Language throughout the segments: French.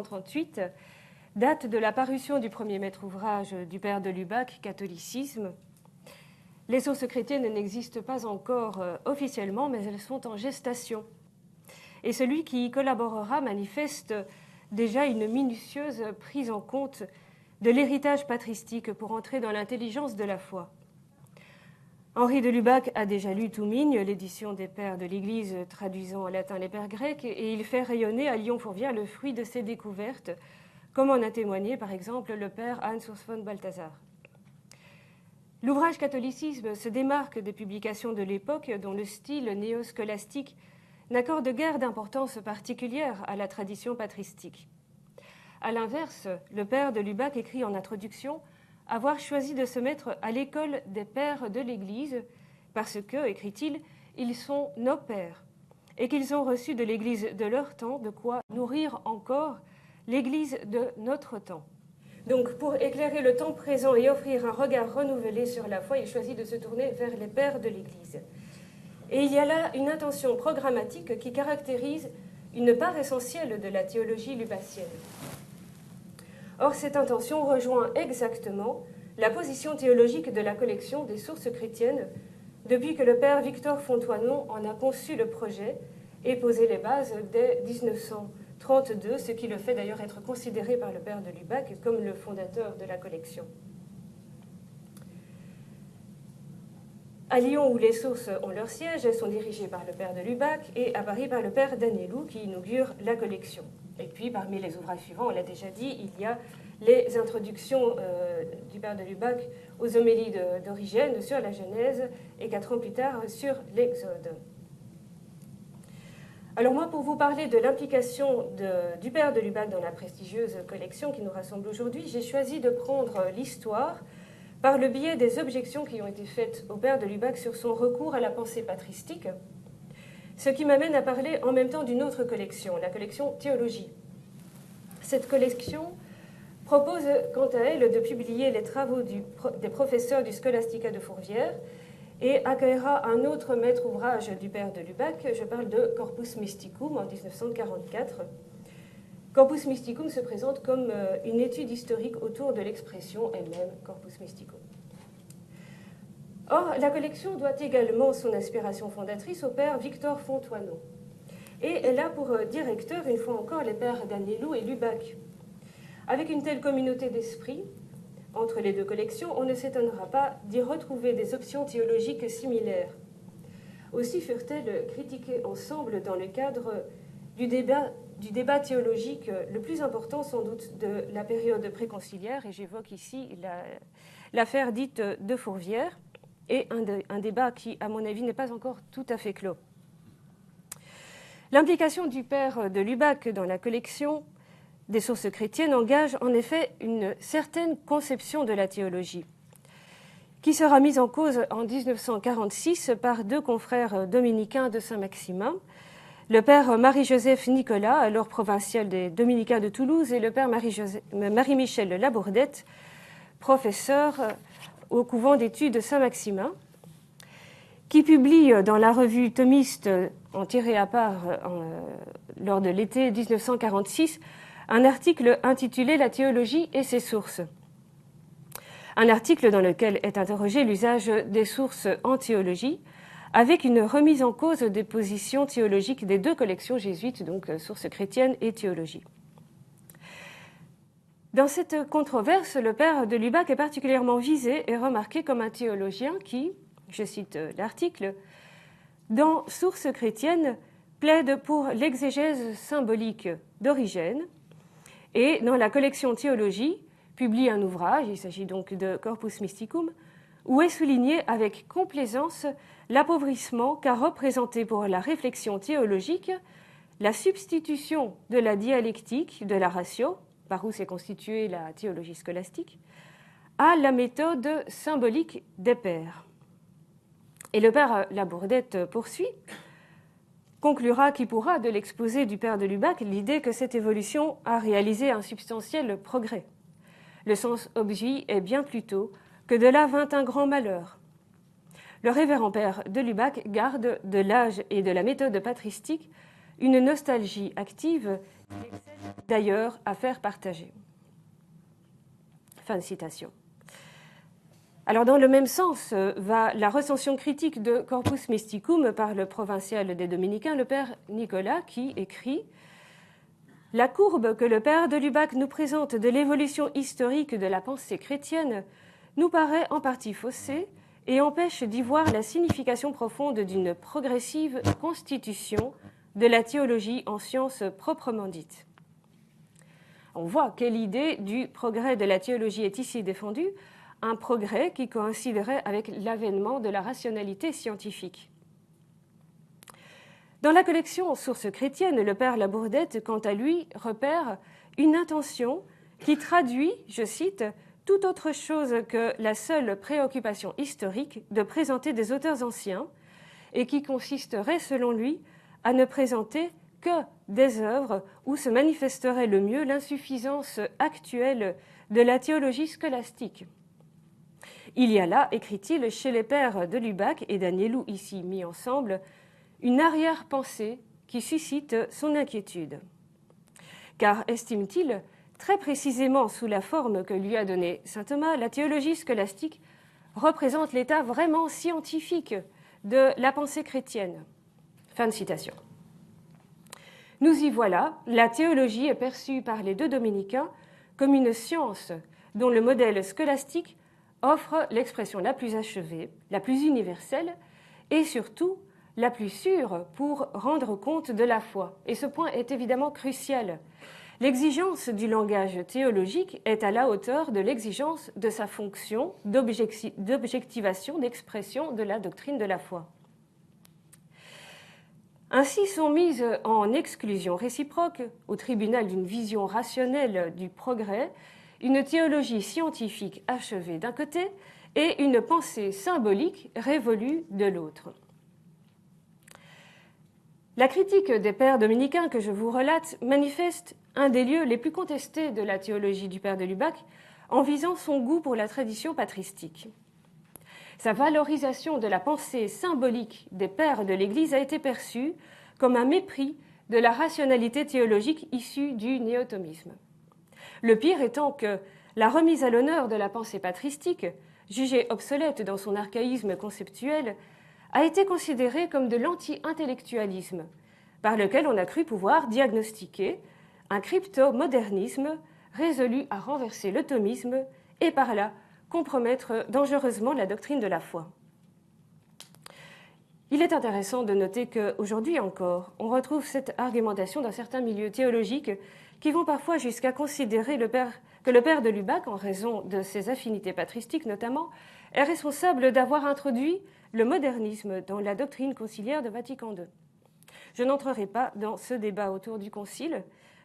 1538, date de la parution du premier maître ouvrage du père de Lubac, Catholicisme. Les sources chrétiennes n'existent pas encore officiellement, mais elles sont en gestation. Et celui qui y collaborera manifeste déjà une minutieuse prise en compte de l'héritage patristique pour entrer dans l'intelligence de la foi. Henri de Lubac a déjà lu Toumigne, l'édition des Pères de l'Église traduisant en latin les Pères grecs, et il fait rayonner à Lyon-Fourvière le fruit de ses découvertes, comme en a témoigné par exemple le père Hans Urs von Balthasar. L'ouvrage Catholicisme se démarque des publications de l'époque dont le style néo-scolastique n'accorde guère d'importance particulière à la tradition patristique. À l'inverse, le père de Lubac écrit en introduction avoir choisi de se mettre à l'école des pères de l'Église parce que, écrit-il, ils sont nos pères et qu'ils ont reçu de l'Église de leur temps de quoi nourrir encore l'Église de notre temps. Donc, pour éclairer le temps présent et offrir un regard renouvelé sur la foi, il choisit de se tourner vers les pères de l'Église. Et il y a là une intention programmatique qui caractérise une part essentielle de la théologie lubacienne. Or, cette intention rejoint exactement la position théologique de la collection des sources chrétiennes depuis que le père Victor Fonthoinon en a conçu le projet et posé les bases dès 1932, ce qui le fait d'ailleurs être considéré par le père de Lubac comme le fondateur de la collection. À Lyon, où les sources ont leur siège, elles sont dirigées par le père de Lubac et à Paris par le père d'Annelou qui inaugure la collection. Et puis, parmi les ouvrages suivants, on l'a déjà dit, il y a les introductions du père de Lubac aux homélies d'Origène sur la Genèse et 4 ans plus tard sur l'Exode. Alors moi, pour vous parler de l'implication du père de Lubac dans la prestigieuse collection qui nous rassemble aujourd'hui, j'ai choisi de prendre l'histoire par le biais des objections qui ont été faites au père de Lubac sur son recours à la pensée patristique, ce qui m'amène à parler en même temps d'une autre collection, la collection Théologie. Cette collection propose, quant à elle, de publier les travaux des professeurs du Scholastica de Fourvière et accueillera un autre maître ouvrage du père de Lubac, je parle de Corpus Mysticum en 1944. Corpus Mysticum se présente comme une étude historique autour de l'expression elle-même, Corpus Mysticum. Or, la collection doit également son inspiration fondatrice au père Victor Fonthoinon. Et elle a pour directeur, une fois encore, les pères d'Annelou et Lubac. Avec une telle communauté d'esprit entre les deux collections, on ne s'étonnera pas d'y retrouver des options théologiques similaires. Aussi furent-elles critiquées ensemble dans le cadre du débat théologique le plus important sans doute de la période préconciliaire, et j'évoque ici l'affaire dite de Fourvière, et un débat qui, à mon avis, n'est pas encore tout à fait clos. L'implication du père de Lubac dans la collection des sources chrétiennes engage en effet une certaine conception de la théologie, qui sera mise en cause en 1946 par 2 confrères dominicains de Saint-Maximin, le père Marie-Joseph Nicolas, alors provincial des dominicains de Toulouse, et le père Marie-Michel Labourdette, professeur au couvent d'études Saint-Maximin, qui publie dans la revue thomiste en tiré à part lors de l'été 1946 un article intitulé « La théologie et ses sources ». Un article dans lequel est interrogé l'usage des sources en théologie, avec une remise en cause des positions théologiques des 2 collections jésuites, donc sources chrétiennes et théologie. Dans cette controverse, le père de Lubac est particulièrement visé et remarqué comme un théologien qui, je cite l'article, dans Sources chrétiennes, plaide pour l'exégèse symbolique d'Origène et dans la collection Théologie publie un ouvrage, il s'agit donc de Corpus Mysticum, où est souligné avec complaisance l'appauvrissement qu'a représenté pour la réflexion théologique la substitution de la dialectique, de la ratio, par où s'est constituée la théologie scolastique, à la méthode symbolique des pères. Et le père Labourdette poursuit, conclura qui pourra de l'exposé du père de Lubac l'idée que cette évolution a réalisé un substantiel progrès. Le sens objet est bien plus tôt que de là vint un grand malheur. Le révérend père de Lubac garde de l'âge et de la méthode patristique une nostalgie active qui excelle d'ailleurs à faire partager. Fin de citation. Alors, dans le même sens va la recension critique de Corpus Mysticum par le provincial des Dominicains, le père Nicolas, qui écrit « La courbe que le père de Lubac nous présente de l'évolution historique de la pensée chrétienne nous paraît en partie faussée et empêche d'y voir la signification profonde d'une progressive constitution de la théologie en science proprement dite. » On voit quelle idée du progrès de la théologie est ici défendue, un progrès qui coïnciderait avec l'avènement de la rationalité scientifique. Dans la collection Sources chrétiennes, le père Labourdette, quant à lui, repère une intention qui traduit, je cite, « toute autre chose que la seule préoccupation historique de présenter des auteurs anciens et qui consisterait, selon lui, à ne présenter que des œuvres où se manifesterait le mieux l'insuffisance actuelle de la théologie scolastique. Il y a là, écrit-il, chez les pères de Lubac et d'Agnelou ici mis ensemble, une arrière-pensée qui suscite son inquiétude. Car, estime-t-il, très précisément sous la forme que lui a donnée saint Thomas, la théologie scolastique représente l'état vraiment scientifique de la pensée chrétienne. » Fin de citation. Nous y voilà, la théologie est perçue par les deux dominicains comme une science dont le modèle scolastique offre l'expression la plus achevée, la plus universelle et surtout la plus sûre pour rendre compte de la foi. Et ce point est évidemment crucial. L'exigence du langage théologique est à la hauteur de l'exigence de sa fonction d'objectivation, d'expression de la doctrine de la foi. Ainsi sont mises en exclusion réciproque, au tribunal d'une vision rationnelle du progrès, une théologie scientifique achevée d'un côté et une pensée symbolique révolue de l'autre. La critique des pères dominicains que je vous relate manifeste un des lieux les plus contestés de la théologie du père de Lubac en visant son goût pour la tradition patristique. Sa valorisation de la pensée symbolique des pères de l'Église a été perçue comme un mépris de la rationalité théologique issue du néotomisme. Le pire étant que la remise à l'honneur de la pensée patristique, jugée obsolète dans son archaïsme conceptuel, a été considérée comme de l'anti-intellectualisme, par lequel on a cru pouvoir diagnostiquer un crypto-modernisme résolu à renverser le thomisme et par là compromettre dangereusement la doctrine de la foi. Il est intéressant de noter qu'aujourd'hui encore, on retrouve cette argumentation dans certains milieux théologiques qui vont parfois jusqu'à considérer que le père de Lubac, en raison de ses affinités patristiques notamment, est responsable d'avoir introduit le modernisme dans la doctrine conciliaire de Vatican II. Je n'entrerai pas dans ce débat autour du concile,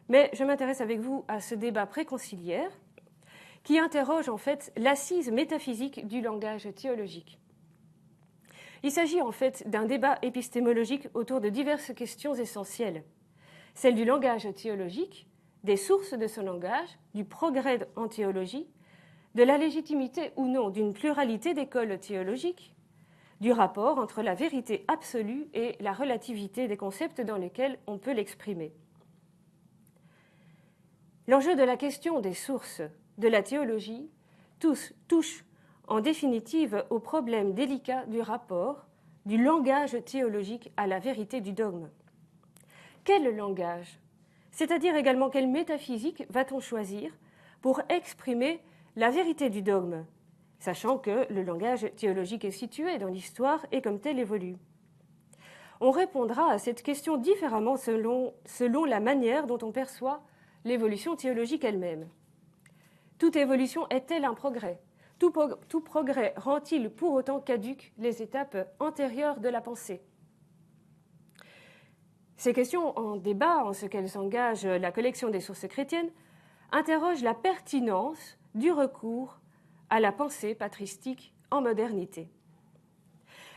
mais je m'intéresse avec vous à ce débat préconciliaire qui interroge en fait l'assise métaphysique du langage théologique. Il s'agit en fait d'un débat épistémologique autour de diverses questions essentielles, celle du langage théologique, des sources de ce langage, du progrès en théologie, de la légitimité ou non d'une pluralité d'écoles théologiques, du rapport entre la vérité absolue et la relativité des concepts dans lesquels on peut l'exprimer. L'enjeu de la question des sources de la théologie touche en définitive au problème délicat du rapport du langage théologique à la vérité du dogme. Quel langage, c'est-à-dire également quelle métaphysique va-t-on choisir pour exprimer la vérité du dogme, sachant que le langage théologique est situé dans l'histoire et comme tel évolue. On répondra à cette question différemment selon la manière dont on perçoit l'évolution théologique elle-même. Toute évolution est-elle un progrès ? Tout progrès rend-il pour autant caduques les étapes antérieures de la pensée ? Ces questions en débat, en ce qu'elles engagent la collection des sources chrétiennes, interrogent la pertinence du recours à la pensée patristique en modernité.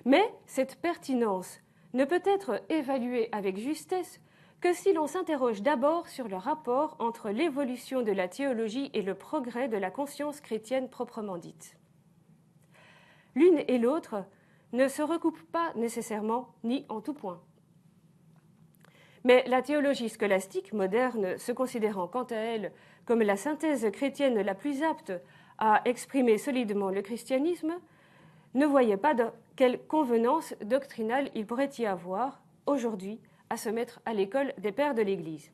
Mais cette pertinence ne peut être évaluée avec justesse que si l'on s'interroge d'abord sur le rapport entre l'évolution de la théologie et le progrès de la conscience chrétienne proprement dite. L'une et l'autre ne se recoupent pas nécessairement ni en tout point. Mais la théologie scolastique moderne, se considérant quant à elle comme la synthèse chrétienne la plus apte à exprimer solidement le christianisme, ne voyait pas de quelle convenance doctrinale il pourrait y avoir aujourd'hui à se mettre à l'école des pères de l'Église.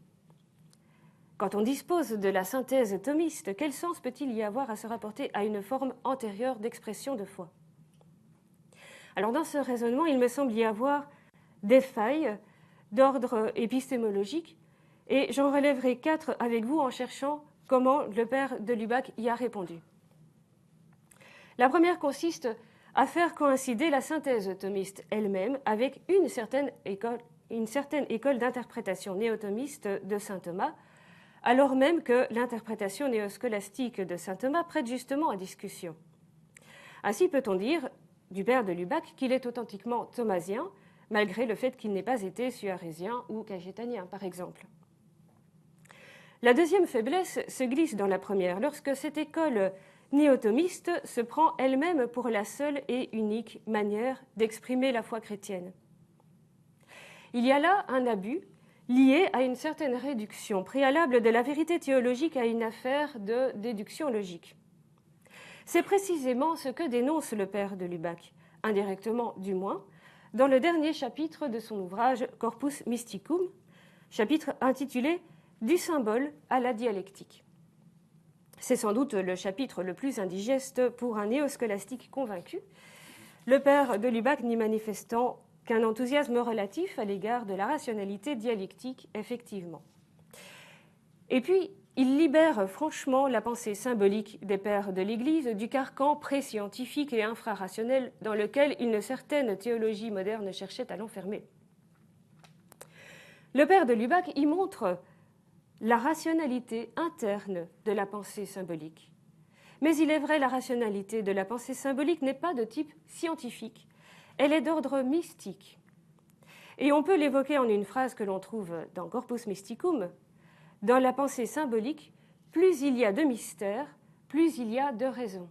Quand on dispose de la synthèse thomiste, quel sens peut-il y avoir à se rapporter à une forme antérieure d'expression de foi? Alors dans ce raisonnement, il me semble y avoir des failles d'ordre épistémologique, et j'en relèverai 4 avec vous en cherchant comment le père de Lubac y a répondu. La première consiste à faire coïncider la synthèse thomiste elle-même avec une certaine école d'interprétation néothomiste de saint Thomas, alors même que l'interprétation néoscolastique de saint Thomas prête justement à discussion. Ainsi peut-on dire du père de Lubac qu'il est authentiquement thomasien, malgré le fait qu'il n'ait pas été suarésien ou cagétanien, par exemple. La deuxième faiblesse se glisse dans la première, lorsque cette école néothomiste se prend elle-même pour la seule et unique manière d'exprimer la foi chrétienne. Il y a là un abus lié à une certaine réduction préalable de la vérité théologique à une affaire de déduction logique. C'est précisément ce que dénonce le père de Lubac, indirectement du moins, dans le dernier chapitre de son ouvrage Corpus Mysticum, chapitre intitulé « Du symbole à la dialectique ». C'est sans doute le chapitre le plus indigeste pour un néoscolastique convaincu, le père de Lubac n'y manifestant qu'un enthousiasme relatif à l'égard de la rationalité dialectique, effectivement. Et puis, il libère franchement la pensée symbolique des pères de l'Église du carcan pré-scientifique et infrarationnel dans lequel une certaine théologie moderne cherchait à l'enfermer. Le père de Lubac y montre la rationalité interne de la pensée symbolique. Mais il est vrai, la rationalité de la pensée symbolique n'est pas de type scientifique, elle est d'ordre mystique. Et on peut l'évoquer en une phrase que l'on trouve dans Corpus Mysticum. Dans la pensée symbolique, plus il y a de mystère, plus il y a de raison.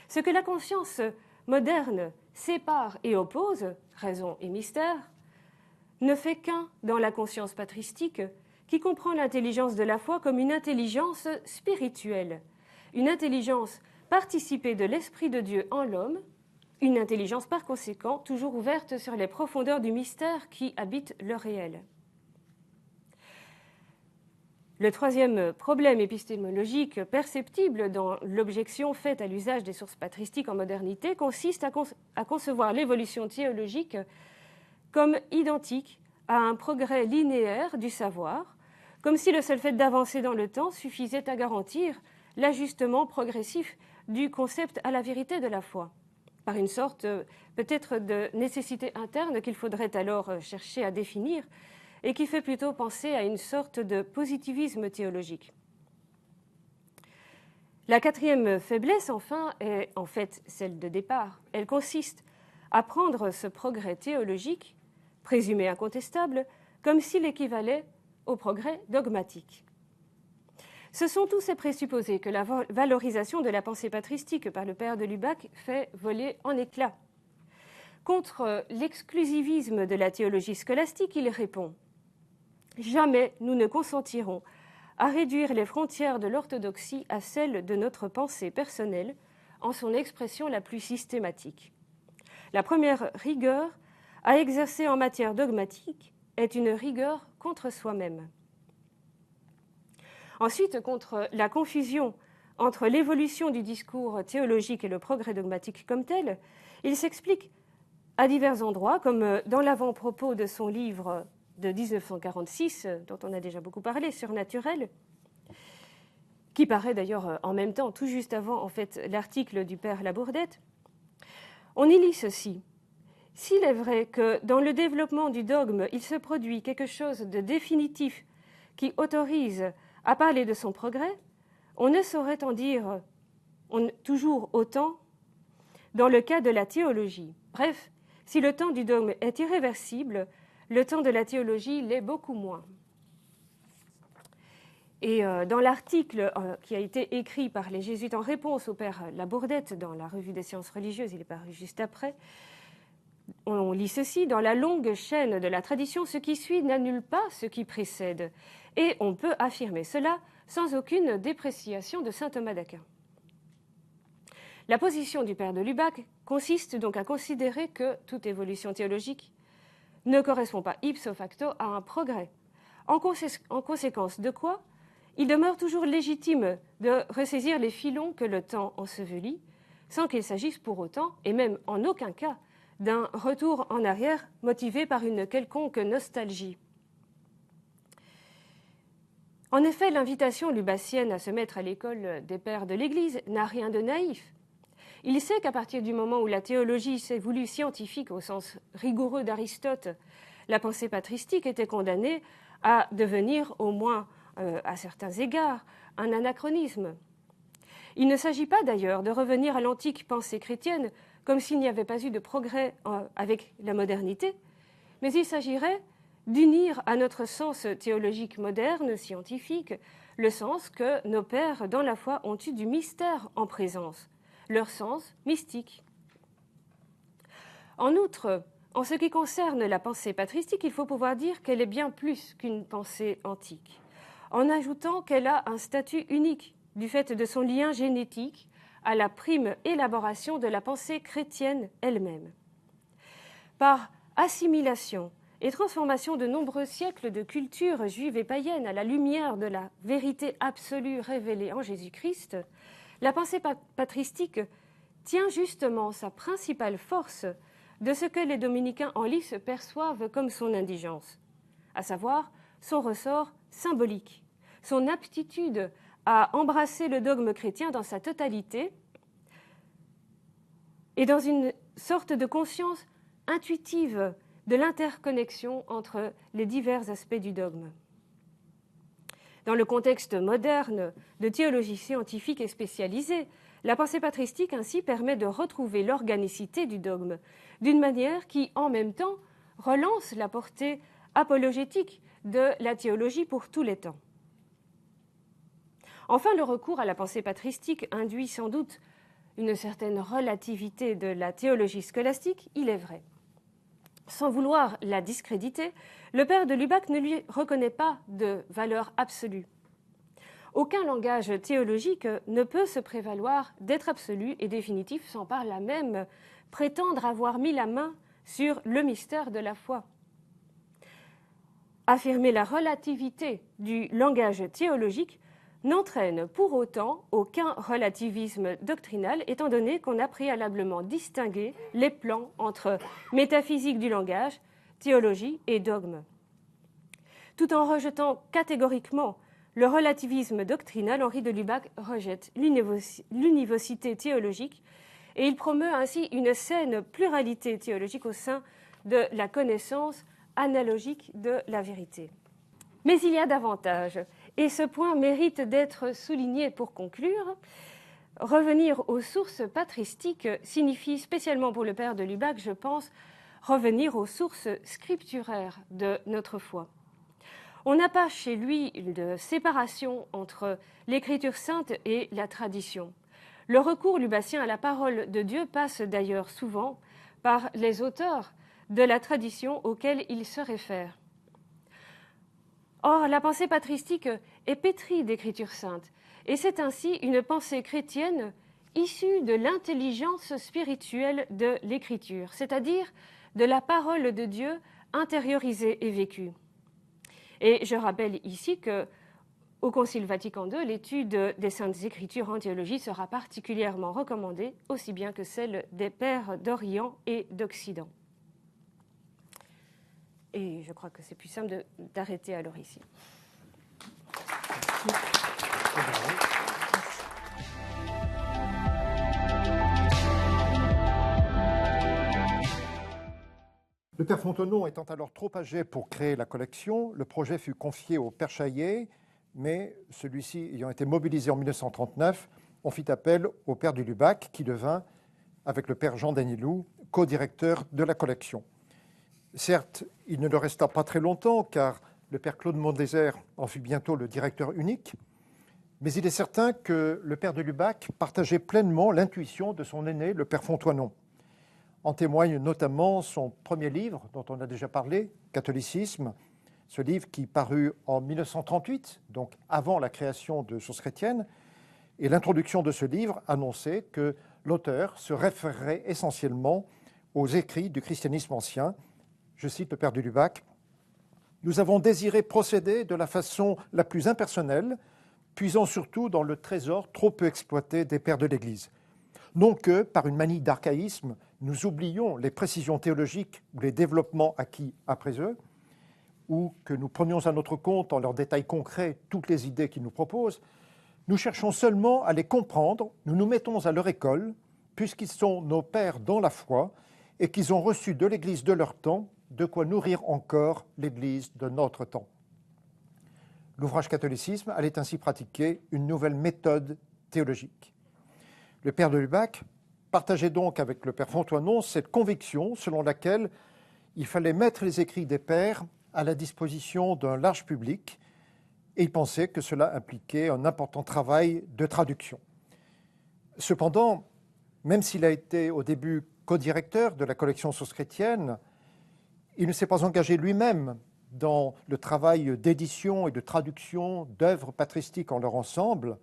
Ce que la conscience moderne sépare et oppose, raison et mystère, ne fait qu'un dans la conscience patristique qui comprend l'intelligence de la foi comme une intelligence spirituelle, une intelligence participée de l'Esprit de Dieu en l'homme, une intelligence par conséquent toujours ouverte sur les profondeurs du mystère qui habite le réel. Le troisième problème épistémologique perceptible dans l'objection faite à l'usage des sources patristiques en modernité consiste à concevoir l'évolution théologique comme identique à un progrès linéaire du savoir, comme si le seul fait d'avancer dans le temps suffisait à garantir l'ajustement progressif du concept à la vérité de la foi, par une sorte peut-être de nécessité interne qu'il faudrait alors chercher à définir et qui fait plutôt penser à une sorte de positivisme théologique. La quatrième faiblesse, enfin, est en fait celle de départ. Elle consiste à prendre ce progrès théologique, présumé incontestable, comme s'il équivalait au progrès dogmatique. Ce sont tous ces présupposés que la valorisation de la pensée patristique par le père de Lubac fait voler en éclats. Contre l'exclusivisme de la théologie scolastique, il répond « Jamais nous ne consentirons à réduire les frontières de l'orthodoxie à celles de notre pensée personnelle en son expression la plus systématique. La première rigueur à exercer en matière dogmatique est une rigueur contre soi-même. » Ensuite, contre la confusion entre l'évolution du discours théologique et le progrès dogmatique comme tel, il s'explique à divers endroits, comme dans l'avant-propos de son livre de 1946, dont on a déjà beaucoup parlé, Surnaturel, qui paraît d'ailleurs en même temps, tout juste avant en fait, l'article du père Labourdette. On y lit ceci. « S'il est vrai que dans le développement du dogme, il se produit quelque chose de définitif qui autorise à parler de son progrès, on ne saurait en dire toujours autant dans le cas de la théologie. Bref, si le temps du dogme est irréversible, le temps de la théologie l'est beaucoup moins. » Et dans l'article qui a été écrit par les jésuites en réponse au père Labourdette dans la Revue des sciences religieuses, il est paru juste après, On lit ceci: « Dans la longue chaîne de la tradition, ce qui suit n'annule pas ce qui précède. » Et on peut affirmer cela sans aucune dépréciation de saint Thomas d'Aquin. La position du père de Lubac consiste donc à considérer que toute évolution théologique ne correspond pas ipso facto à un progrès. En conséquence de quoi, il demeure toujours légitime de ressaisir les filons que le temps ensevelit, sans qu'il s'agisse pour autant, et même en aucun cas, d'un retour en arrière motivé par une quelconque nostalgie. En effet, l'invitation lubacienne à se mettre à l'école des pères de l'Église n'a rien de naïf. Il sait qu'à partir du moment où la théologie s'est voulue scientifique au sens rigoureux d'Aristote, la pensée patristique était condamnée à devenir, au moins à certains égards, un anachronisme. Il ne s'agit pas d'ailleurs de revenir à l'antique pensée chrétienne comme s'il n'y avait pas eu de progrès avec la modernité, mais il s'agirait d'unir à notre sens théologique moderne, scientifique, le sens que nos pères dans la foi ont eu du mystère en présence, leur sens mystique. En outre, en ce qui concerne la pensée patristique, il faut pouvoir dire qu'elle est bien plus qu'une pensée antique, en ajoutant qu'elle a un statut unique du fait de son lien génétique à la prime élaboration de la pensée chrétienne elle-même. Par assimilation et transformation de nombreux siècles de culture juive et païenne à la lumière de la vérité absolue révélée en Jésus-Christ, la pensée patristique tient justement sa principale force de ce que les dominicains en lice perçoivent comme son indigence, à savoir son ressort symbolique, son aptitude à embrasser le dogme chrétien dans sa totalité et dans une sorte de conscience intuitive de l'interconnexion entre les divers aspects du dogme. Dans le contexte moderne de théologie scientifique et spécialisée, la pensée patristique ainsi permet de retrouver l'organicité du dogme d'une manière qui, en même temps, relance la portée apologétique de la théologie pour tous les temps. Enfin, le recours à la pensée patristique induit sans doute une certaine relativité de la théologie scolastique, il est vrai. Sans vouloir la discréditer, le père de Lubac ne lui reconnaît pas de valeur absolue. Aucun langage théologique ne peut se prévaloir d'être absolu et définitif sans par là même prétendre avoir mis la main sur le mystère de la foi. Affirmer la relativité du langage théologique n'entraîne pour autant aucun relativisme doctrinal, étant donné qu'on a préalablement distingué les plans entre métaphysique du langage, théologie et dogme. Tout en rejetant catégoriquement le relativisme doctrinal, Henri de Lubac rejette l'univocité théologique et il promeut ainsi une saine pluralité théologique au sein de la connaissance analogique de la vérité. Mais il y a davantage, et ce point mérite d'être souligné pour conclure. Revenir aux sources patristiques signifie spécialement pour le père de Lubac, je pense, revenir aux sources scripturaires de notre foi. On n'a pas chez lui de séparation entre l'écriture sainte et la tradition. Le recours lubacien à la parole de Dieu passe d'ailleurs souvent par les auteurs de la tradition auxquels il se réfère. Or, la pensée patristique est pétrie d'écriture sainte, et c'est ainsi une pensée chrétienne issue de l'intelligence spirituelle de l'écriture, c'est-à-dire de la parole de Dieu intériorisée et vécue. Et je rappelle ici qu'au Concile Vatican II, l'étude des Saintes Écritures en théologie sera particulièrement recommandée, aussi bien que celle des pères d'Orient et d'Occident. Et je crois que c'est plus simple d'arrêter alors ici. Le père Fontenon étant alors trop âgé pour créer la collection, le projet fut confié au père Chaillet, mais celui-ci ayant été mobilisé en 1939, on fit appel au père du Lubac qui devint, avec le père Jean Danilou, co-directeur de la collection. Certes, il ne le resta pas très longtemps, car le père Claude Mondésert en fut bientôt le directeur unique, mais il est certain que le père de Lubac partageait pleinement l'intuition de son aîné, le père Fontenoy. En témoigne notamment son premier livre, dont on a déjà parlé, Catholicisme, ce livre qui parut en 1938, donc avant la création de Sources chrétiennes, et l'introduction de ce livre annonçait que l'auteur se référerait essentiellement aux écrits du christianisme ancien. Je cite le père de Lubac, « Nous avons désiré procéder de la façon la plus impersonnelle, puisant surtout dans le trésor trop peu exploité des pères de l'Église. Non que, par une manie d'archaïsme, nous oublions les précisions théologiques ou les développements acquis après eux, ou que nous prenions à notre compte en leurs détails concrets toutes les idées qu'ils nous proposent, nous cherchons seulement à les comprendre, nous nous mettons à leur école, puisqu'ils sont nos pères dans la foi et qu'ils ont reçu de l'Église de leur temps de quoi nourrir encore l'Église de notre temps. » L'ouvrage Catholicisme allait ainsi pratiquer une nouvelle méthode théologique. Le père de Lubac partageait donc avec le père Fonthoinon cette conviction selon laquelle il fallait mettre les écrits des pères à la disposition d'un large public, et il pensait que cela impliquait un important travail de traduction. Cependant, même s'il a été au début co-directeur de la collection Sources chrétiennes, il ne s'est pas engagé lui-même dans le travail d'édition et de traduction d'œuvres patristiques en leur ensemble,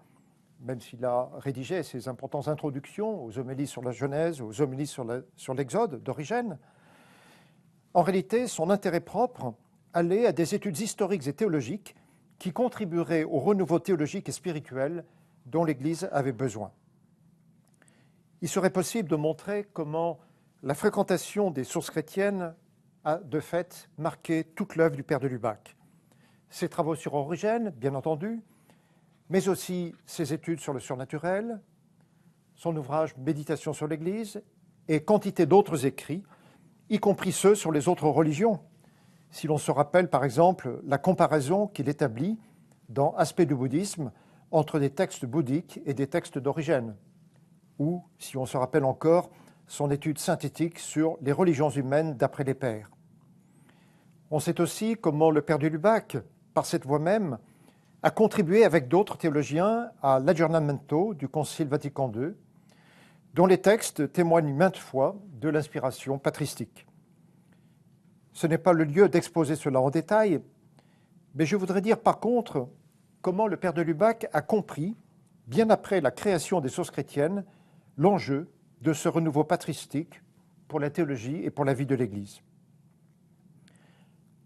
même s'il a rédigé ses importantes introductions aux homélies sur la Genèse, aux homélies sur l'Exode d'Origène. En réalité, son intérêt propre allait à des études historiques et théologiques qui contribueraient au renouveau théologique et spirituel dont l'Église avait besoin. Il serait possible de montrer comment la fréquentation des sources chrétiennes a de fait marqué toute l'œuvre du père de Lubac. Ses travaux sur Origène, bien entendu, mais aussi ses études sur le surnaturel, son ouvrage Méditation sur l'Église et quantité d'autres écrits, y compris ceux sur les autres religions. Si l'on se rappelle par exemple la comparaison qu'il établit dans Aspects du bouddhisme entre des textes bouddhiques et des textes d'Origène, ou si on se rappelle encore son étude synthétique sur les religions humaines d'après les pères. On sait aussi comment le père de Lubac, par cette voie même, a contribué avec d'autres théologiens à l'aggiornamento du Concile Vatican II, dont les textes témoignent maintes fois de l'inspiration patristique. Ce n'est pas le lieu d'exposer cela en détail, mais je voudrais dire par contre comment le père de Lubac a compris, bien après la création des sources chrétiennes, l'enjeu de ce renouveau patristique pour la théologie et pour la vie de l'Église.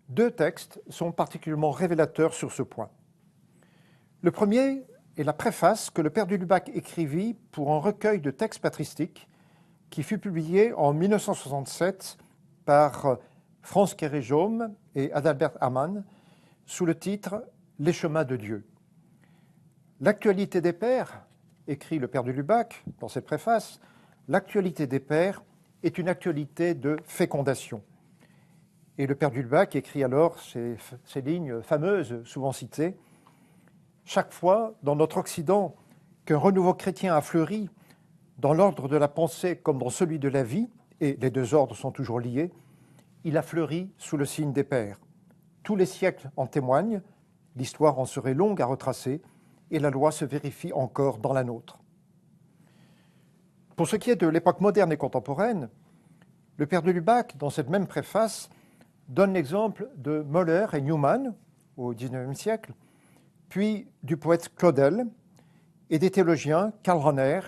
Deux textes sont particulièrement révélateurs sur ce point. Le premier est la préface que le père de Lubac écrivit pour un recueil de textes patristiques qui fut publié en 1967 par Franz Kéré-Jaume et Adalbert Hamann sous le titre « Les chemins de Dieu ». L'actualité des pères, écrit le père de Lubac dans cette préface, l'actualité des pères est une actualité de fécondation. Et le père de Lubac écrit alors ces lignes fameuses, souvent citées. Chaque fois, dans notre Occident, qu'un renouveau chrétien a fleuri, dans l'ordre de la pensée comme dans celui de la vie, et les deux ordres sont toujours liés, il a fleuri sous le signe des pères. Tous les siècles en témoignent, l'histoire en serait longue à retracer, et la loi se vérifie encore dans la nôtre. Pour ce qui est de l'époque moderne et contemporaine, le père de Lubac, dans cette même préface, donne l'exemple de Müller et Newman au XIXe siècle, puis du poète Claudel et des théologiens Karl Rahner,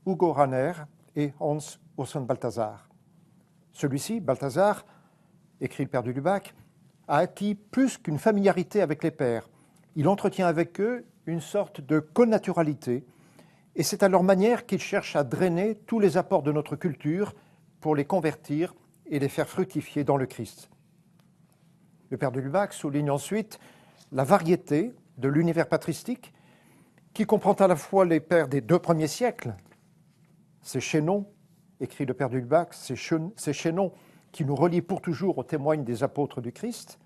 Hugo Rahner et Hans Urs von Balthasar. Celui-ci, Balthasar, écrit le père de Lubac, a acquis plus qu'une familiarité avec les pères. Il entretient avec eux une sorte de connaturalité, et c'est à leur manière qu'il cherche à drainer tous les apports de notre culture pour les convertir et les faire fructifier dans le Christ. Le père de Lubac souligne ensuite la variété de l'univers patristique qui comprend à la fois les pères des 2 premiers siècles, ces chaînons, écrit le père de Lubac, ces chaînons qui nous relient pour toujours aux témoignes des apôtres du Christ.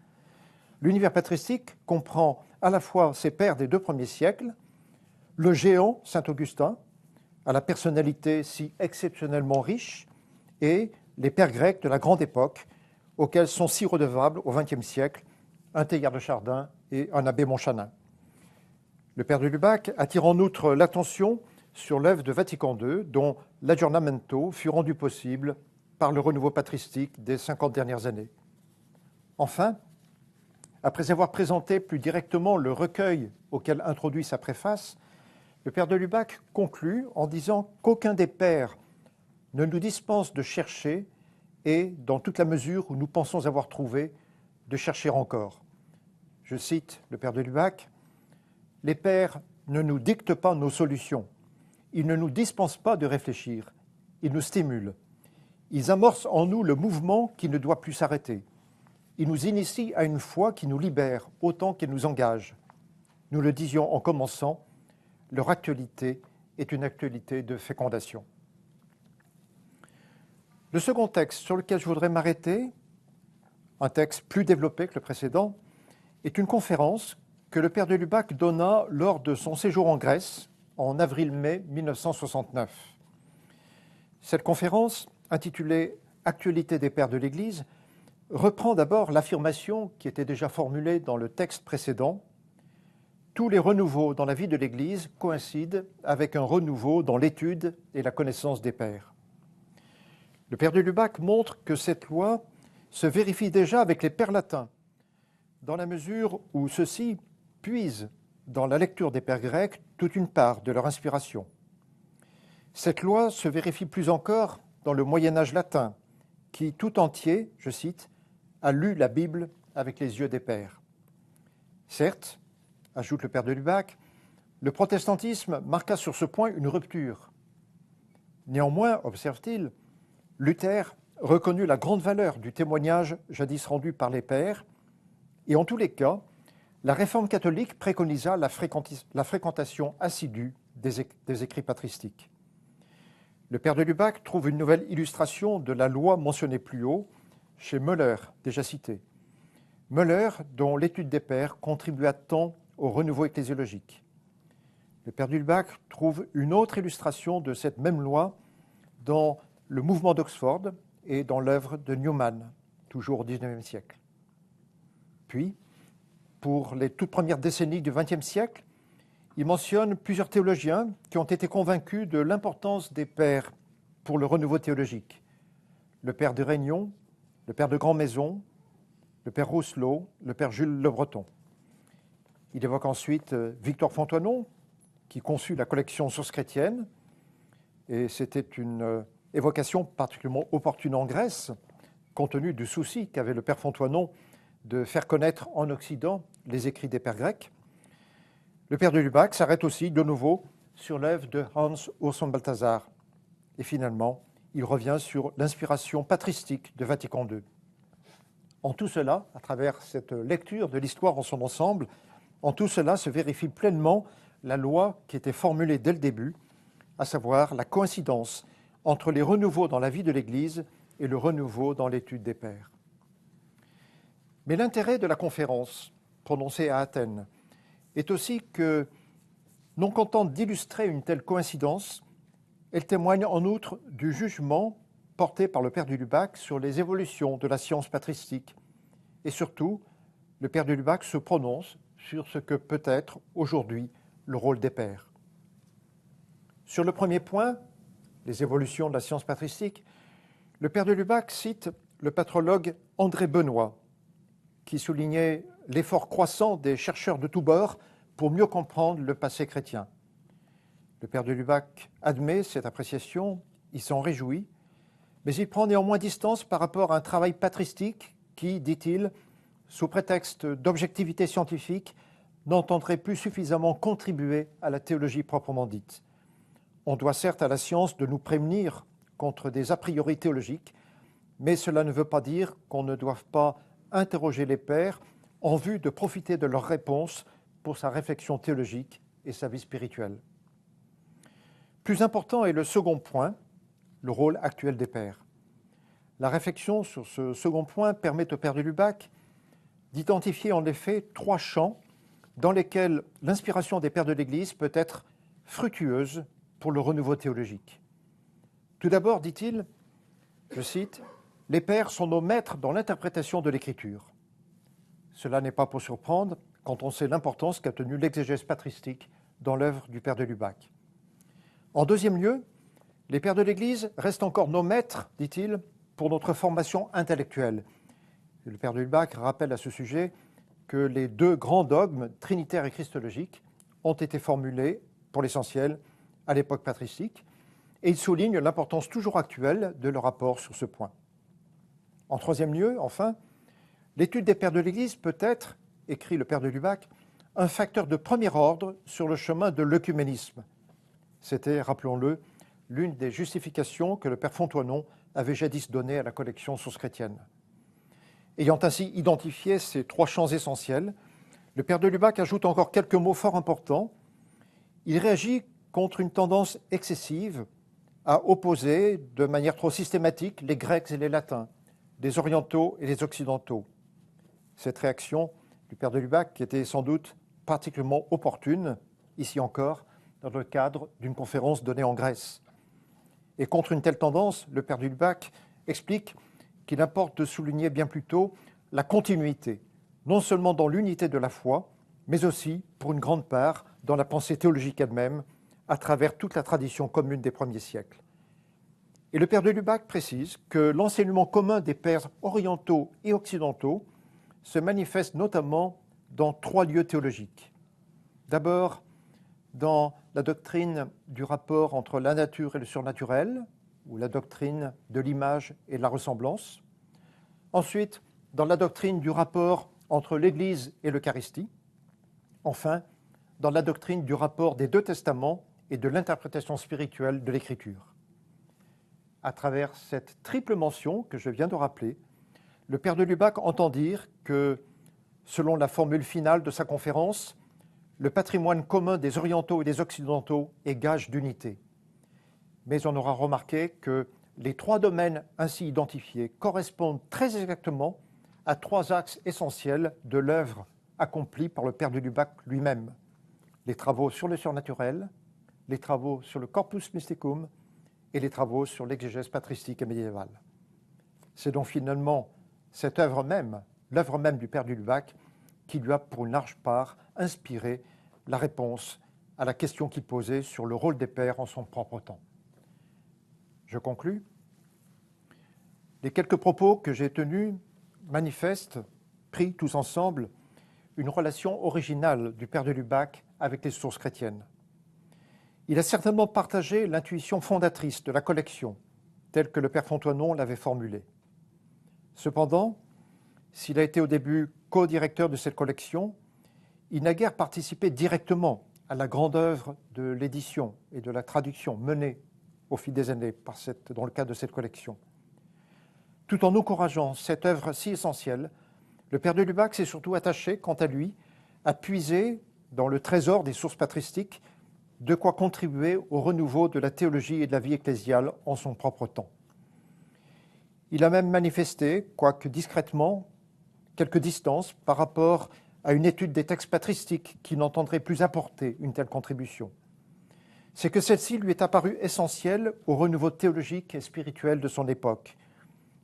L'univers patristique comprend à la fois ces pères des 2 premiers siècles, le géant Saint-Augustin, à la personnalité si exceptionnellement riche, et les pères grecs de la grande époque, auxquels sont si redevables au XXe siècle un Teilhard de Chardin et un abbé Montchanin. Le père de Lubac attire en outre l'attention sur l'œuvre de Vatican II, dont l'aggiornamento fut rendu possible par le renouveau patristique des 50 dernières années. Enfin, après avoir présenté plus directement le recueil auquel introduit sa préface, le père de Lubac conclut en disant qu'aucun des pères ne nous dispense de chercher et, dans toute la mesure où nous pensons avoir trouvé, de chercher encore. Je cite le père de Lubac, « Les pères ne nous dictent pas nos solutions, ils ne nous dispensent pas de réfléchir, ils nous stimulent, ils amorcent en nous le mouvement qui ne doit plus s'arrêter. Ils nous initient à une foi qui nous libère autant qu'elle nous engage. Nous le disions en commençant, leur actualité est une actualité de fécondation. » Le second texte sur lequel je voudrais m'arrêter, un texte plus développé que le précédent, est une conférence que le père de Lubac donna lors de son séjour en Grèce en avril-mai 1969. Cette conférence, intitulée « Actualité des pères de l'Église », reprend d'abord l'affirmation qui était déjà formulée dans le texte précédent. Tous les renouveaux dans la vie de l'Église coïncident avec un renouveau dans l'étude et la connaissance des pères. Le père de Lubac montre que cette loi se vérifie déjà avec les pères latins, dans la mesure où ceux-ci puisent dans la lecture des pères grecs toute une part de leur inspiration. Cette loi se vérifie plus encore dans le Moyen-Âge latin, qui tout entier, je cite, a lu la Bible avec les yeux des pères. Certes, ajoute le père de Lubac, le protestantisme marqua sur ce point une rupture. Néanmoins, observe-t-il, Luther reconnut la grande valeur du témoignage jadis rendu par les pères, et en tous les cas, la réforme catholique préconisa la fréquentation assidue des écrits patristiques. Le père de Lubac trouve une nouvelle illustration de la loi mentionnée plus haut chez Müller, déjà cité. Müller, dont l'étude des pères contribua tant au renouveau ecclésiologique. Le père de Lubac trouve une autre illustration de cette même loi dans le mouvement d'Oxford et dans l'œuvre de Newman, toujours au XIXe siècle. Puis, pour les toutes premières décennies du XXe siècle, il mentionne plusieurs théologiens qui ont été convaincus de l'importance des pères pour le renouveau théologique. Le père de Réignon, le père de Grandmaison, le père Rousselot, le père Jules Le Breton. Il évoque ensuite Victor Fontenoy, qui conçut la collection Sources chrétiennes, et c'était une évocation particulièrement opportune en Grèce, compte tenu du souci qu'avait le père Fontenoy de faire connaître en Occident les écrits des pères grecs. Le père de Lubac s'arrête aussi de nouveau sur l'œuvre de Hans Urs von Balthasar. Et finalement, il revient sur l'inspiration patristique de Vatican II. En tout cela, à travers cette lecture de l'histoire en son ensemble, en tout cela se vérifie pleinement la loi qui était formulée dès le début, à savoir la coïncidence entre les renouveaux dans la vie de l'Église et le renouveau dans l'étude des pères. Mais l'intérêt de la conférence prononcée à Athènes est aussi que, non contente d'illustrer une telle coïncidence, elle témoigne en outre du jugement porté par le père de Lubac sur les évolutions de la science patristique. Et surtout, le père de Lubac se prononce sur ce que peut être aujourd'hui le rôle des pères. Sur le premier point, les évolutions de la science patristique, le père de Lubac cite le patrologue André Benoît, qui soulignait l'effort croissant des chercheurs de tous bords pour mieux comprendre le passé chrétien. Le père de Lubac admet cette appréciation, il s'en réjouit, mais il prend néanmoins distance par rapport à un travail patristique qui, dit-il, sous prétexte d'objectivité scientifique, n'entendrait plus suffisamment contribuer à la théologie proprement dite. On doit certes à la science de nous prémunir contre des a priori théologiques, mais cela ne veut pas dire qu'on ne doive pas interroger les pères en vue de profiter de leurs réponses pour sa réflexion théologique et sa vie spirituelle. Plus important est le second point, le rôle actuel des pères. La réflexion sur ce second point permet au père de Lubac d'identifier en effet 3 champs dans lesquels l'inspiration des pères de l'Église peut être fructueuse pour le renouveau théologique. Tout d'abord, dit-il, je cite, « Les pères sont nos maîtres dans l'interprétation de l'Écriture. » Cela n'est pas pour surprendre quand on sait l'importance qu'a tenue l'exégèse patristique dans l'œuvre du père de Lubac. En deuxième lieu, les pères de l'Église restent encore nos maîtres, dit-il, pour notre formation intellectuelle. Le père de Lubac rappelle à ce sujet que les deux grands dogmes, trinitaire et christologique, ont été formulés, pour l'essentiel, à l'époque patristique, et il souligne l'importance toujours actuelle de leur rapport sur ce point. En troisième lieu, enfin, l'étude des pères de l'Église peut être, écrit le père de Lubac, un facteur de premier ordre sur le chemin de l'œcuménisme. C'était, rappelons-le, l'une des justifications que le père Fonthoinon avait jadis données à la collection Sources chrétiennes. Ayant ainsi identifié ces trois champs essentiels, le père de Lubac ajoute encore quelques mots fort importants. Il réagit contre une tendance excessive à opposer de manière trop systématique les Grecs et les Latins, les Orientaux et les Occidentaux. Cette réaction du père de Lubac était sans doute particulièrement opportune, ici encore, dans le cadre d'une conférence donnée en Grèce. Et contre une telle tendance, le père de Lubac explique qu'il importe de souligner bien plutôt la continuité, non seulement dans l'unité de la foi, mais aussi, pour une grande part, dans la pensée théologique elle-même, à travers toute la tradition commune des premiers siècles. Et le père de Lubac précise que l'enseignement commun des pères orientaux et occidentaux se manifeste notamment dans trois lieux théologiques. D'abord, dans la doctrine du rapport entre la nature et le surnaturel, ou la doctrine de l'image et de la ressemblance. Ensuite, dans la doctrine du rapport entre l'Église et l'Eucharistie. Enfin, dans la doctrine du rapport des deux testaments et de l'interprétation spirituelle de l'Écriture. À travers cette triple mention que je viens de rappeler, le père de Lubac entend dire que, selon la formule finale de sa conférence, le patrimoine commun des orientaux et des occidentaux est gage d'unité. Mais on aura remarqué que les trois domaines ainsi identifiés correspondent très exactement à trois axes essentiels de l'œuvre accomplie par le père de Lubac lui-même. Les travaux sur le surnaturel, les travaux sur le corpus mysticum et les travaux sur l'exégèse patristique et médiévale. C'est donc finalement cette œuvre même, l'œuvre même du père de Lubac, qui lui a pour une large part inspiré la réponse à la question qu'il posait sur le rôle des pères en son propre temps. Je conclus. Les quelques propos que j'ai tenus manifestent, pris tous ensemble, une relation originale du père de Lubac avec les sources chrétiennes. Il a certainement partagé l'intuition fondatrice de la collection, telle que le père Fonthoinon l'avait formulée. Cependant, s'il a été au début co-directeur de cette collection, il n'a guère participé directement à la grande œuvre de l'édition et de la traduction menée au fil des années dans le cadre de cette collection. Tout en encourageant cette œuvre si essentielle, le père de Lubac s'est surtout attaché, quant à lui, à puiser dans le trésor des sources patristiques de quoi contribuer au renouveau de la théologie et de la vie ecclésiale en son propre temps. Il a même manifesté, quoique discrètement, quelques distances par rapport à une étude des textes patristiques qui n'entendrait plus apporter une telle contribution. C'est que celle-ci lui est apparue essentielle au renouveau théologique et spirituel de son époque,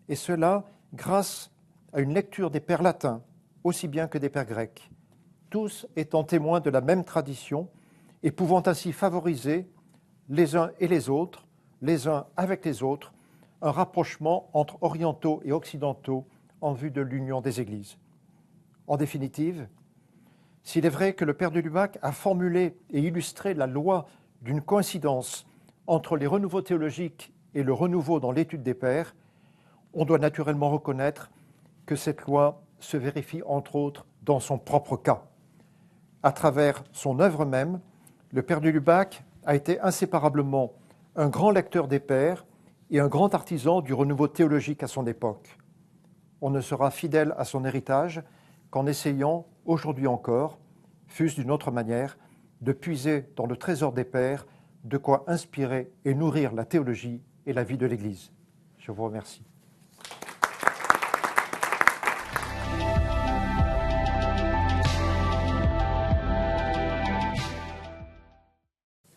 et cela grâce à une lecture des pères latins, aussi bien que des pères grecs, tous étant témoins de la même tradition et pouvant ainsi favoriser les uns et les autres, les uns avec les autres, un rapprochement entre orientaux et occidentaux en vue de l'union des Églises. En définitive, s'il est vrai que le père de Lubac a formulé et illustré la loi d'une coïncidence entre les renouveaux théologiques et le renouveau dans l'étude des pères, on doit naturellement reconnaître que cette loi se vérifie entre autres dans son propre cas. À travers son œuvre même, le père de Lubac a été inséparablement un grand lecteur des pères et un grand artisan du renouveau théologique à son époque. On ne sera fidèle à son héritage qu'en essayant, aujourd'hui encore, fût-ce d'une autre manière, de puiser dans le trésor des pères de quoi inspirer et nourrir la théologie et la vie de l'Église. Je vous remercie.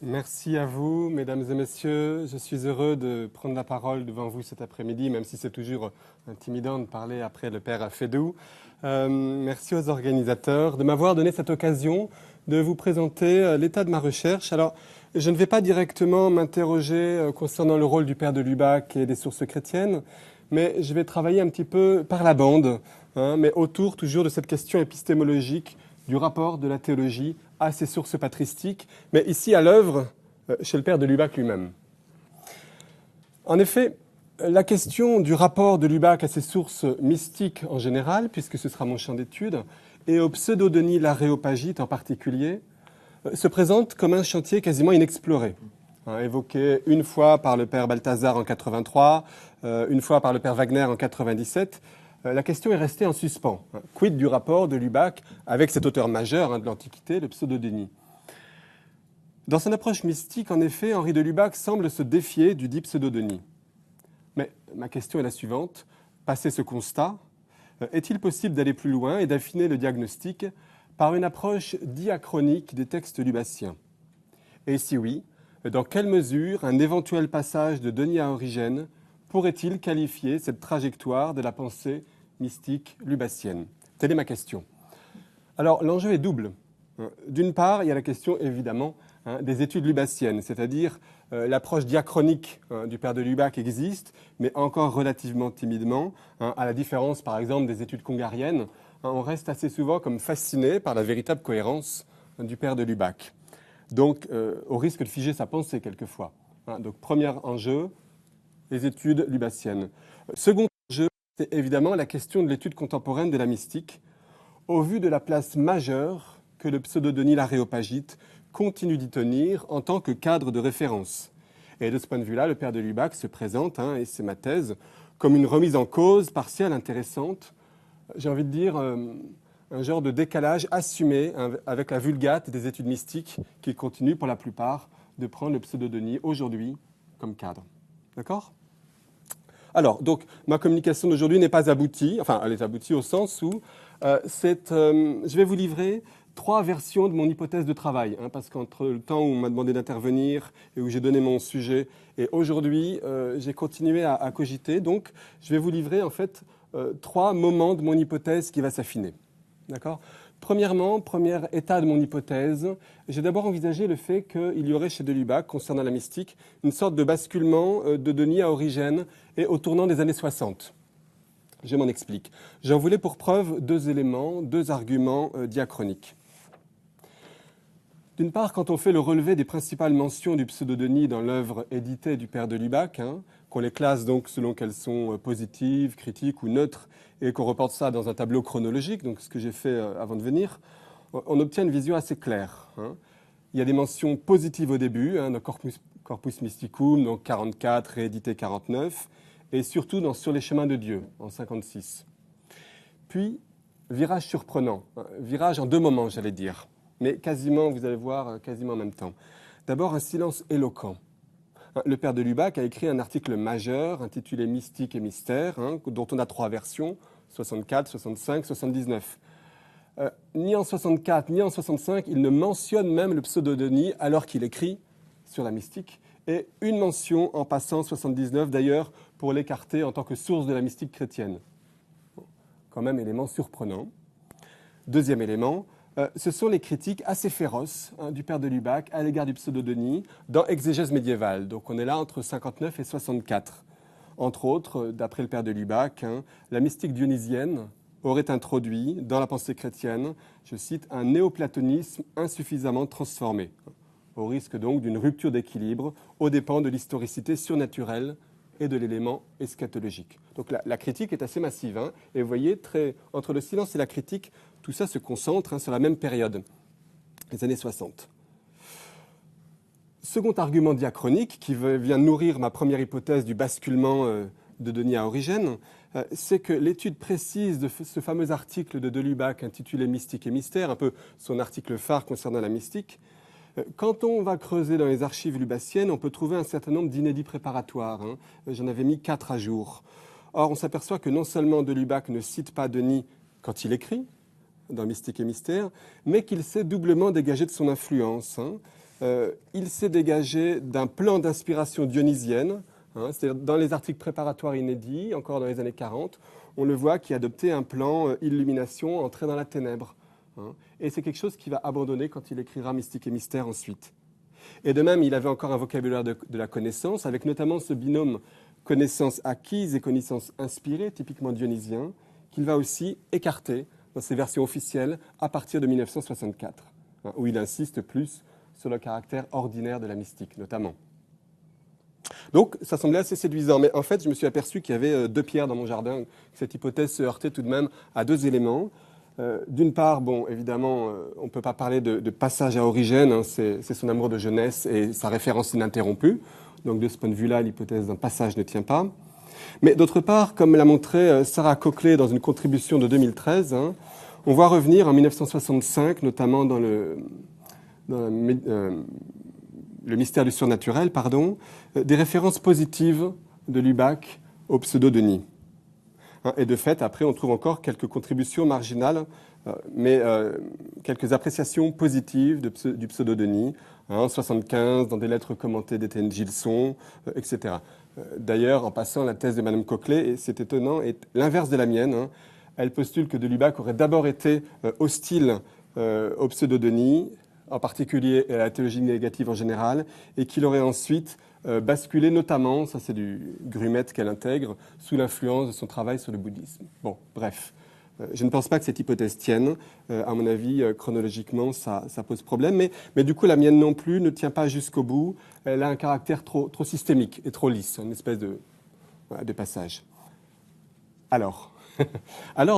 Merci à vous, mesdames et messieurs. Je suis heureux de prendre la parole devant vous cet après-midi, même si c'est toujours intimidant de parler après le père Fédou. Merci aux organisateurs de m'avoir donné cette occasion de vous présenter l'état de ma recherche. Alors, je ne vais pas directement m'interroger concernant le rôle du père de Lubac et des sources chrétiennes, mais je vais travailler un petit peu par la bande, mais autour toujours de cette question épistémologique du rapport de la théologie à ses sources patristiques, mais ici à l'œuvre chez le père de Lubac lui-même. En effet, la question du rapport de Lubac à ses sources mystiques en général, puisque ce sera mon champ d'étude, et au pseudo-Denis l'Aréopagite en particulier, se présente comme un chantier quasiment inexploré. Évoqué une fois par le père Balthazar en 83, une fois par le père Wagner en 97, la question est restée en suspens. Quid du rapport de Lubac avec cet auteur majeur de l'Antiquité, le pseudo-Denis? Dans son approche mystique, en effet, Henri de Lubac semble se défier du dit pseudo-Denis. Mais ma question est la suivante. Passé ce constat, est-il possible d'aller plus loin et d'affiner le diagnostic par une approche diachronique des textes lubaciens? Et si oui, dans quelle mesure un éventuel passage de Denis à Origène pourrait-il qualifier cette trajectoire de la pensée mystique lubacienne? Telle est ma question. Alors, l'enjeu est double. D'une part, il y a la question, évidemment, des études lubaciennes, c'est-à-dire l'approche diachronique du père de Lubac existe, mais encore relativement timidement, à la différence, par exemple, des études congariennes. On reste assez souvent comme fasciné par la véritable cohérence du père de Lubac. Donc, au risque de figer sa pensée quelquefois. Donc, premier enjeu, les études lubaciennes. Second enjeu, c'est évidemment la question de l'étude contemporaine de la mystique, au vu de la place majeure que le pseudo-Denis l'Aréopagite continue d'y tenir en tant que cadre de référence. Et de ce point de vue-là, le père de Lubac se présente, et c'est ma thèse, comme une remise en cause partielle intéressante, j'ai envie de dire un genre de décalage assumé avec la vulgate des études mystiques qui continuent pour la plupart de prendre le pseudo-Denis aujourd'hui comme cadre. D'accord ? Alors, donc, ma communication d'aujourd'hui n'est pas aboutie, enfin, elle est aboutie au sens où je vais vous livrer 3 versions de mon hypothèse de travail, parce qu'entre le temps où on m'a demandé d'intervenir et où j'ai donné mon sujet, et aujourd'hui, j'ai continué à cogiter. Donc, je vais vous livrer, en fait, 3 moments de mon hypothèse qui va s'affiner. D'accord ? Premièrement, premier état de mon hypothèse, j'ai d'abord envisagé le fait qu'il y aurait chez de Lubac, concernant la mystique, une sorte de basculement de Denis à Origène et au tournant des années 60. Je m'en explique. J'en voulais pour preuve 2 éléments, 2 arguments diachroniques. D'une part, quand on fait le relevé des principales mentions du pseudo-Denis dans l'œuvre éditée du père de Lubac, qu'on les classe donc selon qu'elles sont positives, critiques ou neutres, et qu'on reporte ça dans un tableau chronologique, donc ce que j'ai fait avant de venir, on obtient une vision assez claire. Il y a des mentions positives au début, dans Corpus Mysticum, donc 44, réédité 49, et surtout dans Sur les chemins de Dieu, en 56. Puis, virage surprenant, virage en 2 moments, j'allais dire, mais quasiment, vous allez voir, quasiment en même temps. D'abord, un silence éloquent. Le père de Lubac a écrit un article majeur intitulé « Mystique et mystère », dont on a 3 versions, 64, 65, 79. Ni en 64, ni en 65, il ne mentionne même le pseudo-Denis alors qu'il écrit sur la mystique. Et une mention en passant 79, d'ailleurs, pour l'écarter en tant que source de la mystique chrétienne. Quand même, élément surprenant. Deuxième élément, ce sont les critiques assez féroces du père de Lubac à l'égard du pseudo-Denis dans Exégèse médiévale. Donc on est là entre 59 et 64. Entre autres, d'après le père de Lubac, la mystique dionysienne aurait introduit dans la pensée chrétienne, je cite, un néoplatonisme insuffisamment transformé, au risque donc d'une rupture d'équilibre aux dépens de l'historicité surnaturelle et de l'élément eschatologique. Donc la critique est assez massive, et vous voyez, entre le silence et la critique, tout ça se concentre sur la même période, les années 60. Second argument diachronique qui vient nourrir ma première hypothèse du basculement de Denis à Origène, c'est que l'étude précise de ce fameux article de Lubac intitulé « Mystique et mystère », un peu son article phare concernant la mystique, quand on va creuser dans les archives lubaciennes, on peut trouver un certain nombre d'inédits préparatoires. J'en avais mis 4 à jour. Or, on s'aperçoit que non seulement de Lubac ne cite pas Denis quand il écrit, dans Mystique et mystère, mais qu'il s'est doublement dégagé de son influence. Il s'est dégagé d'un plan d'inspiration dionysienne, c'est-à-dire dans les articles préparatoires inédits, encore dans les années 40, on le voit qui adoptait un plan illumination, entrée dans la ténèbre. Et c'est quelque chose qu'il va abandonner quand il écrira Mystique et mystère ensuite. Et de même, il avait encore un vocabulaire de la connaissance, avec notamment ce binôme connaissance acquise et connaissance inspirée, typiquement dionysien, qu'il va aussi écarter dans ses versions officielles à partir de 1964, où il insiste plus sur le caractère ordinaire de la mystique, notamment. Donc, ça semblait assez séduisant, mais en fait, je me suis aperçu qu'il y avait deux pierres dans mon jardin. Cette hypothèse se heurtait tout de même à deux éléments. D'une part, bon, évidemment, on ne peut pas parler de passage à Origène, hein, c'est son amour de jeunesse et sa référence ininterrompue. Donc, de ce point de vue-là, l'hypothèse d'un passage ne tient pas. Mais d'autre part, comme l'a montré Sarah Coakley dans une contribution de 2013, hein, on voit revenir en 1965, notamment dans le mystère du surnaturel, des références positives de Lubac au pseudo-Denis. Et de fait, après, on trouve encore quelques contributions marginales, mais quelques appréciations positives du pseudo-Denis, en 1975, dans des lettres commentées d'Étienne Gilson, etc. D'ailleurs, en passant, la thèse de Mme Coakley, et c'est étonnant, est l'inverse de la mienne. Hein. Elle postule que de Lubac aurait d'abord été hostile au pseudo-Denis, en particulier à la théologie négative en général, et qu'il aurait ensuite basculé notamment, ça c'est du Grumet qu'elle intègre, sous l'influence de son travail sur le bouddhisme. Bon, bref. Je ne pense pas que cette hypothèse tienne. À mon avis, chronologiquement, ça pose problème. Mais du coup, la mienne non plus ne tient pas jusqu'au bout. Elle a un caractère trop systémique et trop lisse, une espèce de passage. Alors,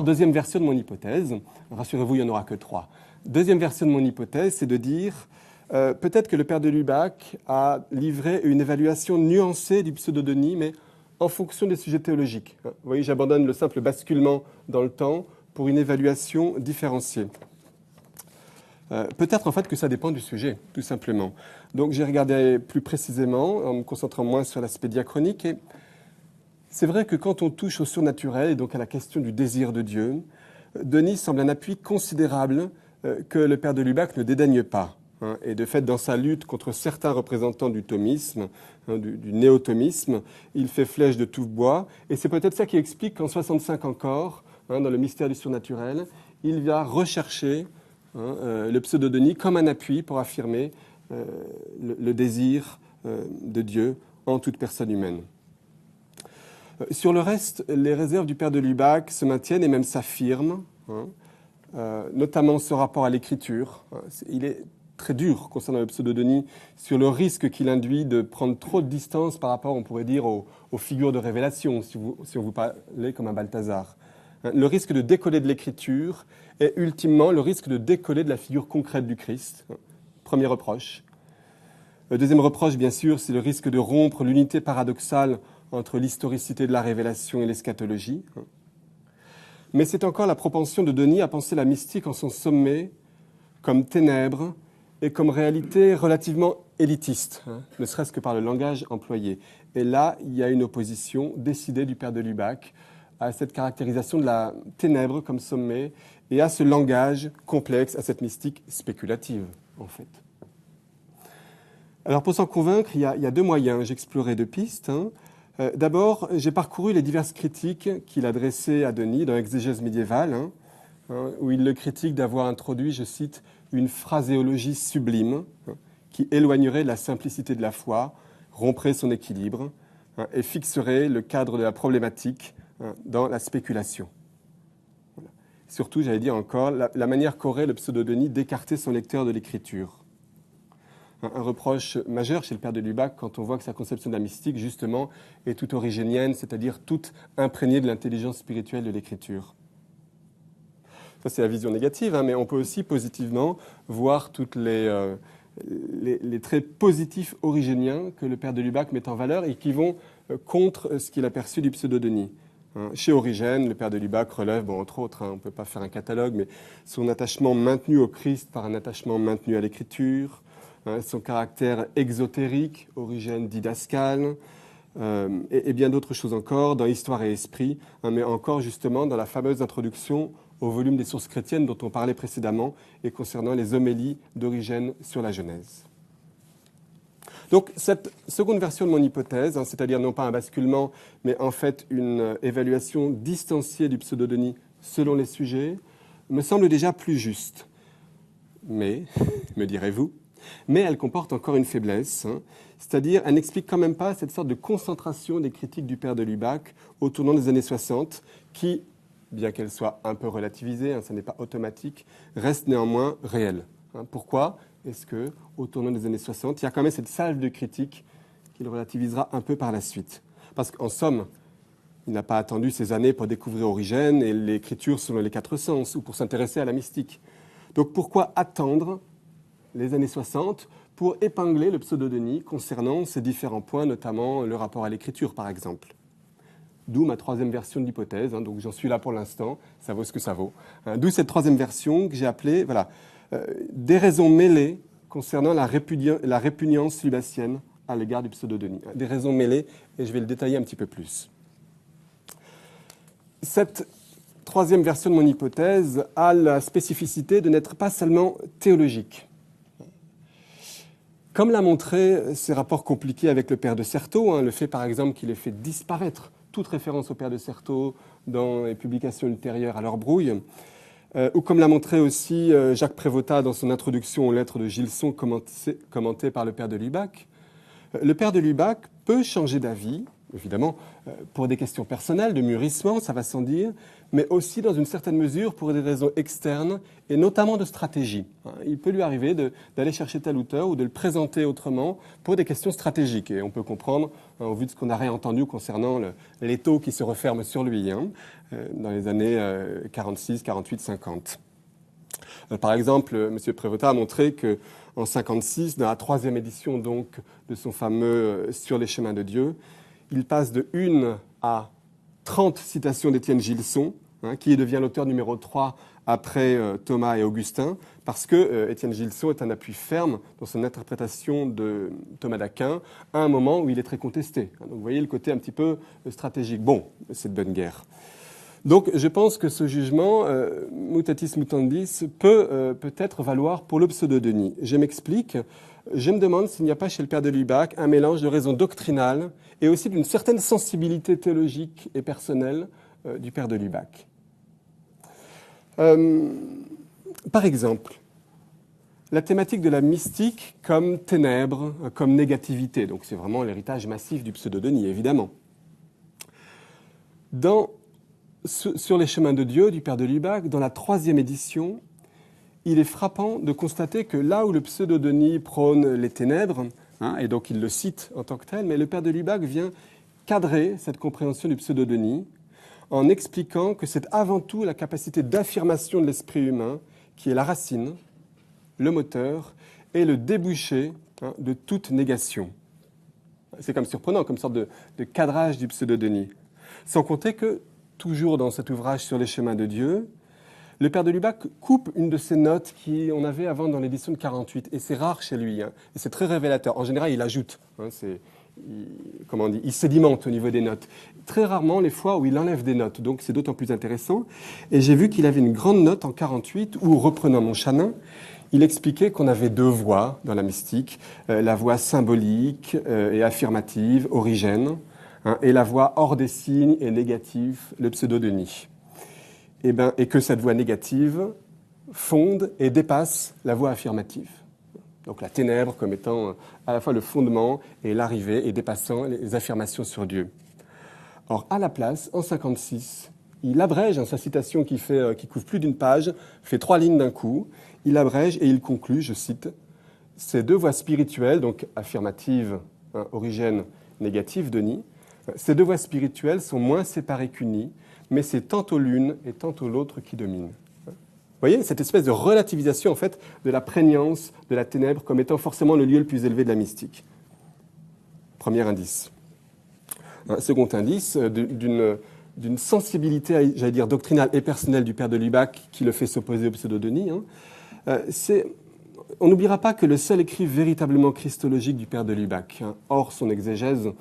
deuxième version de mon hypothèse. Rassurez-vous, il n'y en aura que 3. Deuxième version de mon hypothèse, c'est de dire peut-être que le père de Lubac a livré une évaluation nuancée du pseudo-Denis, mais en fonction des sujets théologiques. Vous voyez, j'abandonne le simple basculement dans le temps pour une évaluation différenciée. Peut-être en fait que ça dépend du sujet, tout simplement. Donc j'ai regardé plus précisément, en me concentrant moins sur l'aspect diachronique, et c'est vrai que quand on touche au surnaturel, et donc à la question du désir de Dieu, Denis semble un appui considérable que le père de Lubac ne dédaigne pas. Et de fait, dans sa lutte contre certains représentants du thomisme, du néo-thomisme, il fait flèche de tout bois. Et c'est peut-être ça qui explique qu'en 65 encore, dans le mystère du surnaturel, il va rechercher le pseudo-Denis comme un appui pour affirmer le désir de Dieu en toute personne humaine. Sur le reste, les réserves du père de Lubac se maintiennent et même s'affirment, notamment ce rapport à l'écriture. Il est très dur concernant le pseudo-Denis sur le risque qu'il induit de prendre trop de distance par rapport, on pourrait dire, aux figures de révélation, si on vous parlait comme un Balthazar. Le risque de décoller de l'écriture est ultimement le risque de décoller de la figure concrète du Christ. Premier reproche. Le deuxième reproche, bien sûr, c'est le risque de rompre l'unité paradoxale entre l'historicité de la révélation et l'eschatologie. Mais c'est encore la propension de Denis à penser la mystique en son sommet comme ténèbres et comme réalité relativement élitiste, ne serait-ce que par le langage employé. Et là, il y a une opposition décidée du père de Lubac à cette caractérisation de la ténèbre comme sommet et à ce langage complexe, à cette mystique spéculative, en fait. Alors, pour s'en convaincre, il y a deux moyens. J'explorais deux pistes. D'abord, j'ai parcouru les diverses critiques qu'il a dressées à Denis dans l'exégèse médiévale, où il le critique d'avoir introduit, je cite, une phraséologie sublime qui éloignerait de la simplicité de la foi, romprait son équilibre et fixerait le cadre de la problématique dans la spéculation. Voilà. Surtout, j'allais dire encore, la manière qu'aurait le pseudo-Denis d'écarter son lecteur de l'écriture. Un reproche majeur chez le père de Lubac quand on voit que sa conception de la mystique, justement, est toute origénienne, c'est-à-dire toute imprégnée de l'intelligence spirituelle de l'écriture. Ça, c'est la vision négative, mais on peut aussi positivement voir tous les traits positifs origéniens que le père de Lubac met en valeur et qui vont contre ce qu'il a perçu du pseudo-Denis. Chez Origène, le père de Lubac relève, entre autres, on ne peut pas faire un catalogue, mais son attachement maintenu au Christ par un attachement maintenu à l'écriture, son caractère exotérique, Origène didascale, et bien d'autres choses encore, dans Histoire et Esprit, mais encore justement dans la fameuse introduction au volume des sources chrétiennes dont on parlait précédemment et concernant les homélies d'Origène sur la Genèse. Donc cette seconde version de mon hypothèse, c'est-à-dire non pas un basculement, mais en fait une évaluation distanciée du pseudo-Denis selon les sujets, me semble déjà plus juste. Mais, me direz-vous, Mais elle comporte encore une faiblesse, hein, c'est-à-dire elle n'explique quand même pas cette sorte de concentration des critiques du père de Lubac au tournant des années 60 qui, bien qu'elle soit un peu relativisée, hein, ça n'est pas automatique, reste néanmoins réelle. Hein. Pourquoi est-ce qu'au tournant des années 60, il y a quand même cette salve de critiques qu'il relativisera un peu par la suite? Parce qu'en somme, il n'a pas attendu ces années pour découvrir Origène et l'écriture selon les 4 sens ou pour s'intéresser à la mystique. Donc pourquoi attendre les années 60 pour épingler le pseudo-Denis concernant ces différents points, notamment le rapport à l'écriture par exemple? D'où ma 3e version de l'hypothèse, hein, donc j'en suis là pour l'instant, ça vaut ce que ça vaut. Hein, d'où cette 3e version que j'ai appelée des raisons mêlées concernant la répugnance lubacienne à l'égard du pseudo-Denis. Des raisons mêlées, et je vais le détailler un petit peu plus. Cette 3e version de mon hypothèse a la spécificité de n'être pas seulement théologique. Comme l'a montré ces rapports compliqués avec le père de Certeau, hein, le fait par exemple qu'il ait fait disparaître toute référence au père de Certeau dans les publications ultérieures à leur brouille, ou comme l'a montré aussi Jacques Prévotat dans son introduction aux lettres de Gilson commentées par le père de Lubac, le père de Lubac peut changer d'avis, évidemment, pour des questions personnelles, de mûrissement, ça va sans dire, mais aussi dans une certaine mesure pour des raisons externes et notamment de stratégie. Il peut lui arriver d'aller chercher tel auteur ou de le présenter autrement pour des questions stratégiques. Et on peut comprendre, hein, au vu de ce qu'on a réentendu concernant l'étau qui se referme sur lui dans les années 46, 48, 50. Par exemple, M. Prévotat a montré qu'en 56, dans la 3e édition donc, de son fameux « Sur les chemins de Dieu », il passe de 1 à 30 citations d'Étienne Gilson, hein, qui devient l'auteur numéro 3 après Thomas et Augustin, parce que Étienne Gilson est un appui ferme dans son interprétation de Thomas d'Aquin à un moment où il est très contesté. Donc vous voyez le côté un petit peu stratégique. Bon, c'est de bonne guerre. Donc je pense que ce jugement, mutatis mutandis, peut peut-être valoir pour le pseudo-Denis. Je m'explique. Je me demande s'il n'y a pas chez le père de Lubac un mélange de raisons doctrinales et aussi d'une certaine sensibilité théologique et personnelle du père de Lubac. Par exemple, la thématique de la mystique comme ténèbres, comme négativité. Donc c'est vraiment l'héritage massif du pseudo-Denis, évidemment. Sur les chemins de Dieu du père de Lubac, dans la 3e édition, il est frappant de constater que là où le pseudo-Denis prône les ténèbres, hein, et donc il le cite en tant que tel, mais le père de Lubac vient cadrer cette compréhension du pseudo-Denis en expliquant que c'est avant tout la capacité d'affirmation de l'esprit humain qui est la racine, le moteur et le débouché de toute négation. C'est comme surprenant, comme sorte de cadrage du pseudo-Denis. Sans compter que, toujours dans cet ouvrage sur les chemins de Dieu, le père de Lubac coupe une de ces notes qu'on avait avant dans l'édition de 48, et c'est rare chez lui, hein, et c'est très révélateur. En général, il ajoute, hein, il sédimente au niveau des notes. Très rarement les fois où il enlève des notes, donc c'est d'autant plus intéressant. Et j'ai vu qu'il avait une grande note en 48, où, reprenant Montchanin, il expliquait qu'on avait 2 voies dans la mystique, la voie symbolique et affirmative, Origène, hein, et la voie hors des signes et négative, le pseudo-Denis. Et que cette voie négative fonde et dépasse la voie affirmative. Donc la ténèbre comme étant à la fois le fondement et l'arrivée et dépassant les affirmations sur Dieu. Or, à la place, en 56, il abrège, hein, sa citation qui couvre plus d'une page, fait 3 lignes d'un coup, il abrège et il conclut, je cite, « Ces 2 voies spirituelles, donc affirmative, hein, Origène, négative, Denis, ces 2 voies spirituelles sont moins séparées qu'unies, mais c'est tantôt l'une et tantôt l'autre qui dominent. » Vous voyez, cette espèce de relativisation, en fait, de la prégnance de la ténèbre comme étant forcément le lieu le plus élevé de la mystique. Premier indice. Un second indice, d'une sensibilité, j'allais dire, doctrinale et personnelle du père de Lubac qui le fait s'opposer au pseudo-Denis. On n'oubliera pas que le seul écrit véritablement christologique du père de Lubac, hein, hors son exégèse,